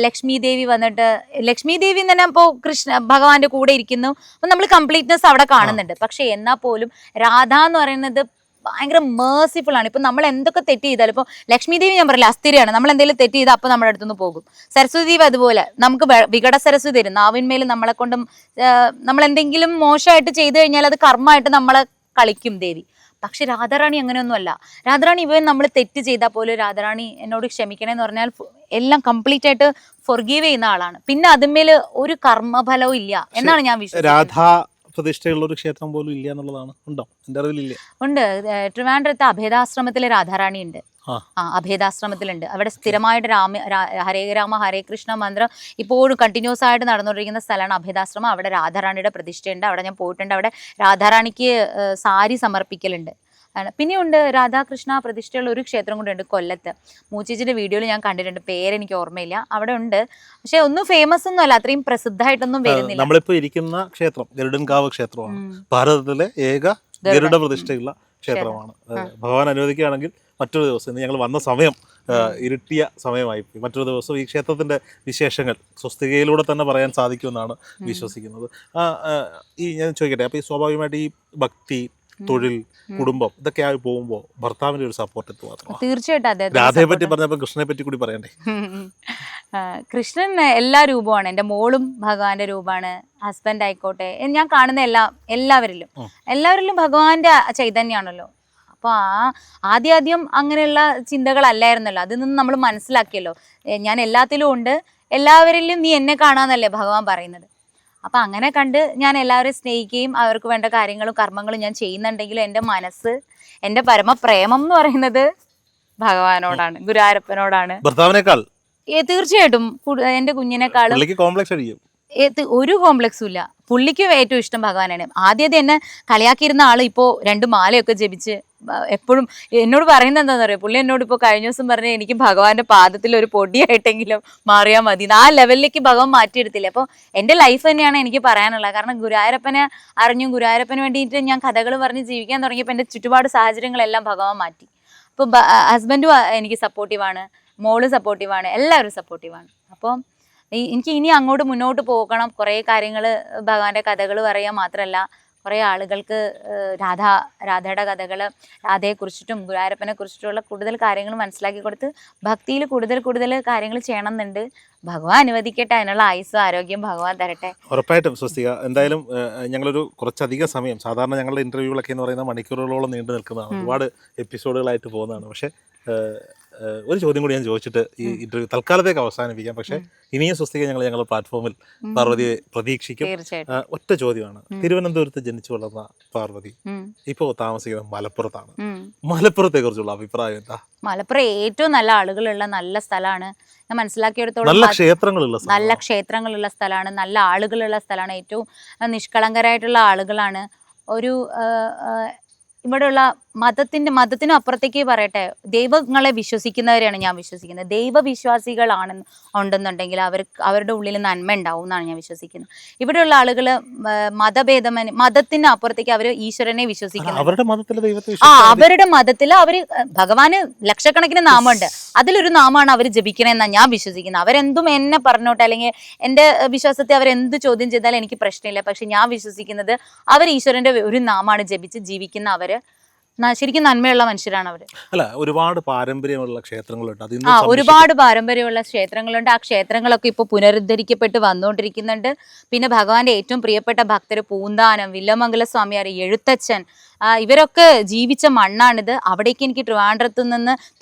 ലക്ഷ്മി ദേവി വന്നിട്ട് ലക്ഷ്മി ദേവി തന്നെ ഇപ്പോൾ ഭഗവാന്റെ കൂടെ ഇരിക്കുന്നു. അപ്പം നമ്മൾ കംപ്ലീറ്റ്നെസ് അവിടെ കാണുന്നുണ്ട്. പക്ഷെ എന്നാൽ പോലും രാധ എന്ന് പറയുന്നത് ഭയങ്കര മേഴ്സിഫുൾ ആണ്. ഇപ്പൊ നമ്മൾ എന്തൊക്കെ തെറ്റ് ചെയ്താലും, ഇപ്പോൾ ലക്ഷ്മി ദേവി ഞാൻ പറയില്ല അസ്ഥിരയാണ്, നമ്മൾ എന്തെങ്കിലും തെറ്റ് ചെയ്താൽ അപ്പോൾ നമ്മുടെ അടുത്തുനിന്ന് പോകും. സരസ്വതി ദേവി അതുപോലെ നമുക്ക് വികട സരസ്വതി തരും. നാവിന്മേൽ നമ്മളെ കൊണ്ടും നമ്മൾ എന്തെങ്കിലും മോശമായിട്ട് ചെയ്തു കഴിഞ്ഞാൽ അത് കർമ്മമായിട്ട് നമ്മളെ കളിക്കും ദേവി. പക്ഷെ രാധാറാണി അങ്ങനെയൊന്നും അല്ല. രാധാറാണി നമ്മൾ തെറ്റ് ചെയ്താൽ പോലും രാധാറാണി എന്നോട് ക്ഷമിക്കണേന്ന് പറഞ്ഞാൽ എല്ലാം കംപ്ലീറ്റ് ആയിട്ട് ഫൊർഗീവ് ചെയ്യുന്ന ആളാണ്. പിന്നെ അതിന്മേല് ഒരു കർമ്മഫലവും ഇല്ല എന്നാണ് ഞാൻ വിശ്വസിക്കുന്നത്. പ്രതിഷ്ഠയുള്ള ഒരു ക്ഷേത്രം പോലും ഇല്ല എന്നുള്ളതാണ്. ഉണ്ടോ? എൻ്റെ അറിവിലില്ല. ഉണ്ട്. ട്രിവാൻഡ്രത്ത് അഭേദാശ്രമത്തിലെ രാധാറാണി ഉണ്ട്. അഭേദാശ്രമത്തിലുണ്ട്. അവിടെ സ്ഥിരമായിട്ട് ഹരേ രാമ ഹരേ കൃഷ്ണ മന്ത്രം ഇപ്പോഴും കണ്ടിന്യൂസ് ആയിട്ട് നടന്നുകൊണ്ടിരിക്കുന്ന സ്ഥലമാണ് അഭേദാശ്രമം. അവിടെ രാധാറാണിയുടെ പ്രതിഷ്ഠയുണ്ട്. അവിടെ ഞാൻ പോയിട്ടുണ്ട്. അവിടെ രാധാറാണിക്ക് സാരി സമർപ്പിക്കലുണ്ട്. പിന്നെയുണ്ട് രാധാകൃഷ്ണ പ്രതിഷ്ഠയുള്ള ഒരു ക്ഷേത്രം കൂടെ ഉണ്ട് കൊല്ലത്ത്. മൂച്ചിച്ചിന്റെ വീഡിയോയിൽ ഞാൻ കണ്ടിട്ടുണ്ട്, പേരെനിക്ക് ഓർമ്മയില്ല. അവിടെ ഉണ്ട്, പക്ഷെ ഒന്നും ഫേമസ് ഒന്നും അല്ല, അത്രയും പ്രസിദ്ധമായിട്ടൊന്നും വരുന്നില്ല. നമ്മളിപ്പോ ഇരിക്കുന്ന ക്ഷേത്രം ഗരുഡൻകാവ് ക്ഷേത്രമാണ്. ഭാരതത്തിലെ ഏക ഗരുഡ പ്രതിഷ്ഠയുള്ള ക്ഷേത്രമാണ്. ഭഗവാൻ അനുവദിക്കുകയാണെങ്കിൽ മറ്റൊരു ദിവസം, ഇന്ന് ഞങ്ങൾ വന്ന സമയം ഇരുട്ടിയ സമയമായി പോയി, മറ്റൊരു ദിവസം ഈ ക്ഷേത്രത്തിന്റെ വിശേഷങ്ങൾ സ്വസ്തികയിലൂടെ തന്നെ പറയാൻ സാധിക്കുമെന്നാണ് വിശ്വസിക്കുന്നത്. ഞാൻ ചോദിക്കട്ടെ, അപ്പൊ ഈ സ്വാഭാവികമായിട്ട് ഈ ഭക്തി, തൊഴിൽ, കുടുംബം ഇതൊക്കെ ആയി പോകുമ്പോൾ ഭർത്താവിന്റെ ഒരു സപ്പോർട്ട് എത്തുമാത്രം? തീർച്ചയായിട്ടും. രാധയെ പറ്റി പറഞ്ഞപ്പോൾ കൃഷ്ണനെ പറ്റി കൂടി പറയണ്ടേ? കൃഷ്ണൻ എല്ലാ രൂപമാണ്. എൻ്റെ മോളും ഭഗവാന്റെ രൂപമാണ്. ഹസ്ബൻഡ് ആയിക്കോട്ടെ, ഞാൻ കാണുന്ന എല്ലാവരിലും ഭഗവാന്റെ ചൈതന്യമാണല്ലോ. അപ്പൊ ആദ്യം അങ്ങനെയുള്ള ചിന്തകളല്ലായിരുന്നല്ലോ. അതിൽ നിന്ന് നമ്മൾ മനസ്സിലാക്കിയല്ലോ, ഞാൻ എല്ലാത്തിലും ഉണ്ട്, എല്ലാവരിലും നീ എന്നെ കാണാന്നല്ലേ ഭഗവാൻ പറയുന്നത്. അപ്പം അങ്ങനെ കണ്ട് ഞാൻ എല്ലാവരെയും സ്നേഹിക്കുകയും അവർക്ക് വേണ്ട കാര്യങ്ങളും കർമ്മങ്ങളും ഞാൻ ചെയ്യുന്നുണ്ടെങ്കിലും എൻ്റെ മനസ്സ്, എൻ്റെ പരമപ്രേമം എന്ന് പറയുന്നത് ഭഗവാനോടാണ്, ഗുരുവായൂരപ്പനോടാണ്. ഭർത്താവിനേക്കാൾ തീർച്ചയായിട്ടും എൻ്റെ കുഞ്ഞിനേക്കാളും ഒരു കോംപ്ലക്സും ഇല്ല. പുള്ളിക്ക് ഏറ്റവും ഇഷ്ടം ഭഗവാനാണ്. ആദ്യം എന്നെ കളിയാക്കിയിരുന്ന ആള് ഇപ്പോൾ 2 മാലയൊക്കെ ജപിച്ച് എപ്പോഴും എന്നോട് പറയുന്നത് എന്താണെന്ന് അറിയാം. പുള്ളി എന്നോട് ഇപ്പോൾ കഴിഞ്ഞ ദിവസം പറഞ്ഞ എനിക്ക് ഭഗവാന്റെ പാദത്തിൽ ഒരു പൊടിയായിട്ടെങ്കിലും മാറിയാൽ മതി. ആ ലെവലിലേക്ക് ഭഗവാൻ മാറ്റിയെടുത്തില്ല. അപ്പോൾ എൻ്റെ ലൈഫ് തന്നെയാണ് എനിക്ക് പറയാനുള്ളത്. കാരണം ഗുരുവായൂരപ്പനെ അറിഞ്ഞും ഗുരുവായൂരപ്പന് വേണ്ടിയിട്ട് ഞാൻ കഥകൾ പറഞ്ഞ് ജീവിക്കാൻ തുടങ്ങിയപ്പോൾ എൻ്റെ ചുറ്റുപാട് സാഹചര്യങ്ങളെല്ലാം ഭഗവാൻ മാറ്റി. ഇപ്പോൾ ഹസ്ബൻഡും എനിക്ക് സപ്പോർട്ടീവാണ്, മോള് സപ്പോർട്ടീവാണ്, എല്ലാവരും സപ്പോർട്ടീവാണ്. അപ്പോൾ എനിക്ക് ഇനി അങ്ങോട്ട് മുന്നോട്ട് പോകണം. കുറേ കാര്യങ്ങൾ ഭഗവാന്റെ കഥകൾ പറയുക മാത്രമല്ല, കുറേ ആളുകൾക്ക് രാധയുടെ കഥകൾ, രാധയെക്കുറിച്ചിട്ടും ഗുരുവായൂരപ്പനെ കുറിച്ചിട്ടുള്ള കൂടുതൽ കാര്യങ്ങൾ മനസ്സിലാക്കി കൊടുത്ത് ഭക്തിയിൽ കൂടുതൽ കാര്യങ്ങൾ ചെയ്യണമെന്നുണ്ട്. ഭഗവാൻ അനുവദിക്കട്ടെ, അതിനുള്ള ആയുസ്സും ആരോഗ്യം ഭഗവാൻ തരട്ടെ. ഉറപ്പായിട്ടും സ്വസ്തിക. എന്തായാലും ഞങ്ങളൊരു കുറച്ചധികം സമയം, സാധാരണ ഞങ്ങളുടെ ഇന്റർവ്യൂകളൊക്കെ എന്ന് പറയുന്നത് മണിക്കൂറുകളോളം നീണ്ടു നിൽക്കുന്നതാണ്, ഒരുപാട് എപ്പിസോഡുകളായിട്ട് പോകുന്നതാണ്. പക്ഷേ ഒരു ചോദ്യം കൂടി ഞാൻ ചോദിച്ചിട്ട് ഈ ഇന്റർവ്യൂ തൽക്കാലത്തേക്ക് അവസാനിപ്പിക്കാം. പക്ഷെ ഇനിയും സ്വസ്തിക ഞങ്ങളുടെ പ്ലാറ്റ്ഫോമിൽ പാർവതിയെ പ്രതീക്ഷിക്കും. ഒറ്റ ചോദ്യമാണ്, തിരുവനന്തപുരത്ത് ജനിച്ചു വളർന്ന പാർവതി ഇപ്പോൾ താമസിക്കുന്നത് മലപ്പുറത്താണ്. മലപ്പുറത്തെ കുറിച്ചുള്ള അഭിപ്രായം എന്താ? മലപ്പുറം ഏറ്റവും നല്ല ആളുകളുള്ള നല്ല സ്ഥലമാണ്. ഞാൻ മനസ്സിലാക്കിയെടുത്തോളം നല്ല ക്ഷേത്രങ്ങളുള്ള സ്ഥലമാണ്, നല്ല ആളുകളുള്ള സ്ഥലമാണ്, ഏറ്റവും നിഷ്കളങ്കരായിട്ടുള്ള ആളുകളാണ്. ഇവിടെയുള്ള മതത്തിനും അപ്പുറത്തേക്ക് പറയട്ടെ, ദൈവങ്ങളെ വിശ്വസിക്കുന്നവരെയാണ് ഞാൻ വിശ്വസിക്കുന്നത്. ദൈവവിശ്വാസികളാണെന്ന് ഉണ്ടെന്നുണ്ടെങ്കിൽ അവരുടെ ഉള്ളിൽ നന്മ ഉണ്ടാവും എന്നാണ് ഞാൻ വിശ്വസിക്കുന്നത്. ഇവിടെയുള്ള ആളുകൾ മതത്തിന് അപ്പുറത്തേക്ക് അവർ ഈശ്വരനെ വിശ്വസിക്കുന്നു. അവരുടെ മതത്തിലെ ദൈവത്തെ അവരുടെ മതത്തിൽ അവര് ഭഗവാന് ലക്ഷക്കണക്കിന് നാമമുണ്ട്, അതിലൊരു നാമമാണ് അവർ ജപിക്കണമെന്നാണ് ഞാൻ വിശ്വസിക്കുന്നത്. അവരെന്തും എന്നെ പറഞ്ഞോട്ടെ, അല്ലെങ്കിൽ എൻ്റെ വിശ്വാസത്തെ അവരെന്ത് ചോദ്യം ചെയ്താലും എനിക്ക് പ്രശ്നമില്ല. പക്ഷെ ഞാൻ വിശ്വസിക്കുന്നത് അവർ ഈശ്വരന്റെ ഒരു നാമാണ് ജപിച്ച് ജീവിക്കുന്ന അവര് ശരിക്കും നന്മയുള്ള മനുഷ്യരാണ് അവര്. അല്ല, ഒരുപാട് പാരമ്പര്യമുള്ള ക്ഷേത്രങ്ങളുണ്ട്. ഒരുപാട് പാരമ്പര്യമുള്ള ക്ഷേത്രങ്ങളുണ്ട്. ആ ക്ഷേത്രങ്ങളൊക്കെ ഇപ്പോൾ പുനരുദ്ധരിക്കപ്പെട്ട് വന്നുകൊണ്ടിരിക്കുന്നുണ്ട്. പിന്നെ ഭഗവാന്റെ ഏറ്റവും പ്രിയപ്പെട്ട ഭക്തർ പൂന്താനം, വില്ലമംഗല സ്വാമിയാർ, എഴുത്തച്ഛൻ, ഇവരൊക്കെ ജീവിച്ച മണ്ണാണിത്. അവിടേക്ക് എനിക്ക് ട്രിവാൻഡ്രത്തു നിന്ന്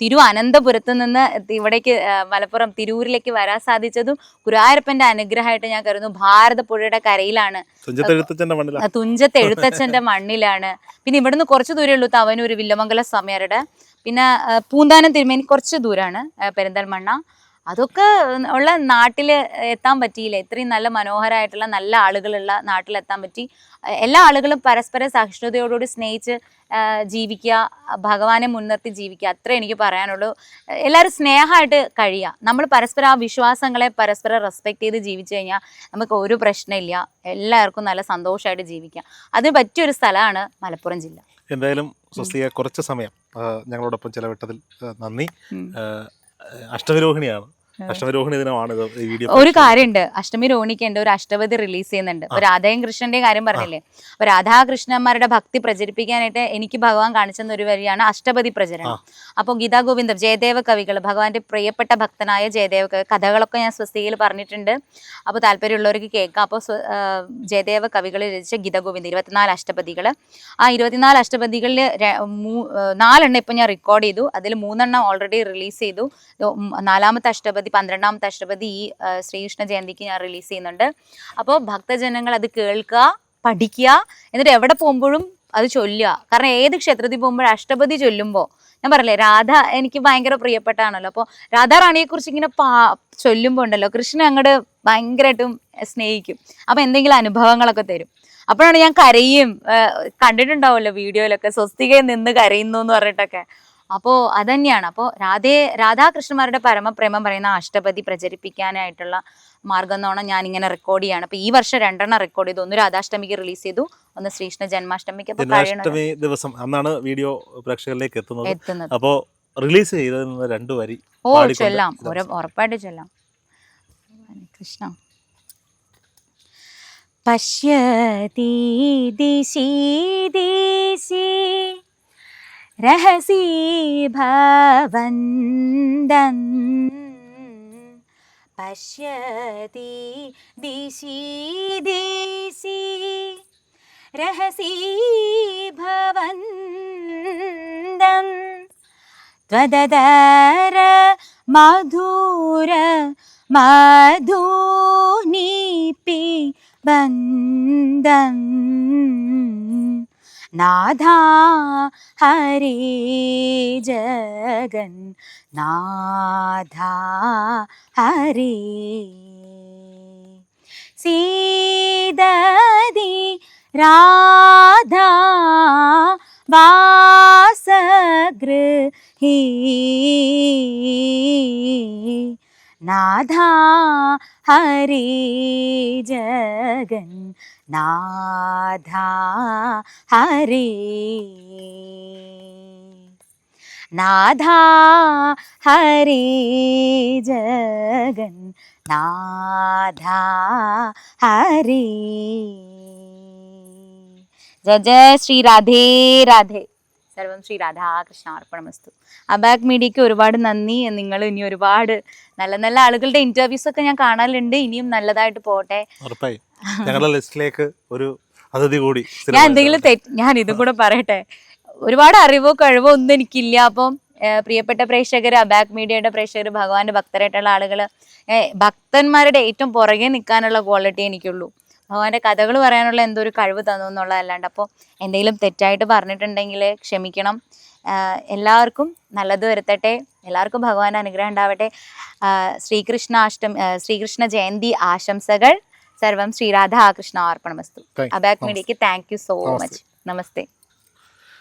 അനന്തപുരത്ത് നിന്ന് ഇവിടേക്ക് മലപ്പുറം തിരൂരിലേക്ക് വരാൻ സാധിച്ചതും ഗുരുവായൂരപ്പന്റെ അനുഗ്രഹമായിട്ട് ഞാൻ കരുതുന്നു. ഭാരതപ്പുഴയുടെ കരയിലാണ്, തുഞ്ചത്ത് എഴുത്തച്ഛന്റെ മണ്ണിലാണ്. പിന്നെ ഇവിടുന്ന് കുറച്ച് ദൂരമേ ഉള്ളൂ തവനൂര് വില്ലമംഗല സ്വാമിയാരുടെ. പിന്നെ പൂന്താനം തിരുമേനി കുറച്ച് ദൂരാണ്, പെരിന്തൽമണ്ണ. അതൊക്കെ ഉള്ള നാട്ടിൽ എത്താൻ പറ്റിയില്ല. ഇത്രയും നല്ല മനോഹരമായിട്ടുള്ള നല്ല ആളുകളുള്ള നാട്ടിലെത്താൻ പറ്റി. എല്ലാ ആളുകളും പരസ്പര സഹിഷ്ണുതയോടുകൂടി സ്നേഹിച്ച് ജീവിക്കുക, ഭഗവാനെ മുൻനിർത്തി ജീവിക്കുക, അത്രേ എനിക്ക് പറയാനുള്ളൂ. എല്ലാവരും സ്നേഹമായിട്ട് കഴിയുക. നമ്മൾ പരസ്പരം ആ വിശ്വാസങ്ങളെ പരസ്പരം റെസ്പെക്ട് ചെയ്ത് ജീവിച്ചു കഴിഞ്ഞാൽ നമുക്ക് ഒരു പ്രശ്നമില്ല. എല്ലാവർക്കും നല്ല സന്തോഷമായിട്ട് ജീവിക്കാം. അതിന് പറ്റിയൊരു സ്ഥലമാണ് മലപ്പുറം ജില്ല. എന്തായാലും സ്വസ്തിക കുറച്ച് സമയം ഞങ്ങളോടൊപ്പം ചെലവിട്ടതിൽ നന്ദി. അഷ്ടമിരോഹിണിയാണ്, അഷ്ടമിരോഹിണി ദിനമാണ് ഈ വീഡിയോ. ഒരു കാര്യമുണ്ട്, അഷ്ടമി രോഹിണിക്ക് ഉണ്ട് ഒരു അഷ്ടപതി റിലീസ് ചെയ്യുന്നുണ്ട്. ഇപ്പൊ രാധയും കൃഷ്ണന്റെ കാര്യം പറഞ്ഞില്ലേ, അപ്പൊ രാധാകൃഷ്ണന്മാരുടെ ഭക്തി പ്രചരിപ്പിക്കാനായിട്ട് എനിക്ക് ഭഗവാൻ കാണിച്ചെന്ന ഒരു വരിയാണ് അഷ്ടപതി പ്രചരണം. അപ്പോൾ ഗീതാ ഗോവിന്ദം, ജയദേവ കവികൾ, ഭഗവാന്റെ പ്രിയപ്പെട്ട ഭക്തനായ ജയദേവ കവി, കഥകളൊക്കെ ഞാൻ സ്വസ്തികയിൽ പറഞ്ഞിട്ടുണ്ട്. അപ്പോൾ താല്പര്യമുള്ളവർക്ക് കേൾക്കാം. അപ്പോൾ ജയദേവ കവികൾ രചിച്ച ഗീതാ ഗോവിന്ദം 24 അഷ്ടപതികൾ. ആ 24 അഷ്ടപതികളിൽ 4 ഇപ്പം ഞാൻ റെക്കോർഡ് ചെയ്തു. അതിൽ 3 ഓൾറെഡി റിലീസ് ചെയ്തു. 4ാമത്തെ അഷ്ടപതി, 12ാമത്തെ അഷ്ടപതി ഈ ശ്രീകൃഷ്ണ ജയന്തിക്ക് ഞാൻ റിലീസ് ചെയ്യുന്നുണ്ട്. അപ്പോൾ ഭക്തജനങ്ങൾ അത് കേൾക്കുക, പഠിക്കുക, എന്നിട്ട് എവിടെ പോകുമ്പോഴും അത് ചൊല്ലുക. കാരണം ഏത് ക്ഷേത്രത്തിൽ പോകുമ്പോഴും അഷ്ടപതി ചൊല്ലുമ്പോൾ, ഞാൻ പറയില്ലേ, രാധ എനിക്ക് ഭയങ്കര പ്രിയപ്പെട്ടാണല്ലോ. അപ്പോൾ രാധാറാണിയെ കുറിച്ച് ഇങ്ങനെ ചൊല്ലുമ്പോൾ ഉണ്ടല്ലോ, കൃഷ്ണൻ അങ്ങോട്ട് ഭയങ്കരമായിട്ടും സ്നേഹിക്കും. അപ്പോൾ എന്തെങ്കിലും അനുഭവങ്ങളൊക്കെ തരും. അപ്പോഴാണ് ഞാൻ കരയും. കണ്ടിട്ടുണ്ടാവുമല്ലോ വീഡിയോയിലൊക്കെ, സ്വസ്തികയിൽ നിന്ന് കരയുന്നു എന്ന് പറഞ്ഞിട്ടൊക്കെ. അപ്പോൾ അതന്നെയാണ്. അപ്പോൾ രാധാകൃഷ്ണന്മാരുടെ പരമപ്രേമം പറയുന്ന അഷ്ടപതി പ്രചരിപ്പിക്കാനായിട്ടുള്ള മാർഗം എന്നോണം ഞാനിങ്ങനെ റെക്കോർഡ് ചെയ്യാണ്. അപ്പോൾ ഈ വർഷം 2 റെക്കോർഡ് ചെയ്തു. ഒന്ന് രാധാഷ്ടമിക്ക് റിലീസ് ചെയ്തു, ഒന്ന് ശ്രീകൃഷ്ണ ജന്മാഷ്ടമിക്ക്. ജന്മാഷ്ടമി ദിവസം അന്നാണ് വീഡിയോ പ്രേക്ഷകരിലേക്ക് എത്തുന്നത്. അപ്പോൾ റിലീസ് ചെയ്തതിൽ നിന്ന് 2 വരി ചൊല്ലാം, ഉറപ്പായിട്ട് ചൊല്ലാം. കൃഷ്ണ പശ്യതി ദിശി ദിശി രഹസി ഭവന്ദൻ, പശ്യതി ദിശി ദിശി രഹസി ഭവന്ദൻ, ത്വദദര മധുര മധുനിപി ബന്ദൻ, നാഥാ ഹരി ജഗൻ നാഥാ ഹരി, സീദതി രാധാ വാസഗൃഹി, നാഥാ ഹരി ജഗൻ നാഥാ ഹരി, നാഥാ ഹരി ജഗൻ നാഥാ ഹരി. ജയ ജയ ശ്രീ രാധേ രാധേ. സർവം ശ്രീ രാധാകൃഷ്ണ അർപ്പണമസ്തു. അബാക് മീഡിയയ്ക്ക് ഒരുപാട് നന്ദി. നിങ്ങൾ ഇനി ഒരുപാട് നല്ല നല്ല ആളുകളുടെ ഇന്റർവ്യൂസ് ഒക്കെ ഞാൻ കാണാറുണ്ട്. ഇനിയും നല്ലതായിട്ട് പോട്ടെ. ഞങ്ങളുടെ ലിസ്റ്റിലേക്ക് ഒരു അതിഥി കൂടി. ഞാൻ എന്തെങ്കിലും ഞാൻ ഇതും കൂടെ പറയട്ടെ, ഒരുപാട് അറിവോ കഴിവോ ഒന്നും എനിക്കില്ല. അപ്പം പ്രിയപ്പെട്ട പ്രേക്ഷകർ, അബാക് മീഡിയയുടെ പ്രേക്ഷകർ, ഭഗവാന്റെ ഭക്തരായിട്ടുള്ള ആളുകൾ, ഭക്തന്മാരുടെ ഏറ്റവും പുറകെ നിൽക്കാനുള്ള ക്വാളിറ്റി എനിക്കുള്ളൂ. ഭഗവാന്റെ കഥകൾ പറയാനുള്ള എന്തോ ഒരു കഴിവ് തന്നു എന്നുള്ളതല്ലാണ്ട്. അപ്പോൾ എന്തെങ്കിലും തെറ്റായിട്ട് പറഞ്ഞിട്ടുണ്ടെങ്കിൽ ക്ഷമിക്കണം. എല്ലാവർക്കും നല്ലത് വരുത്തട്ടെ. എല്ലാവർക്കും ഭഗവാന്റെ അനുഗ്രഹം ഉണ്ടാവട്ടെ. ശ്രീകൃഷ്ണ ജയന്തി ആശംസകൾ. സർവം ശ്രീ രാധാകൃഷ്ണ അർപ്പണമസ്തു. അബാക് മീഡിയയ്ക്ക് thank you so much. Namaste.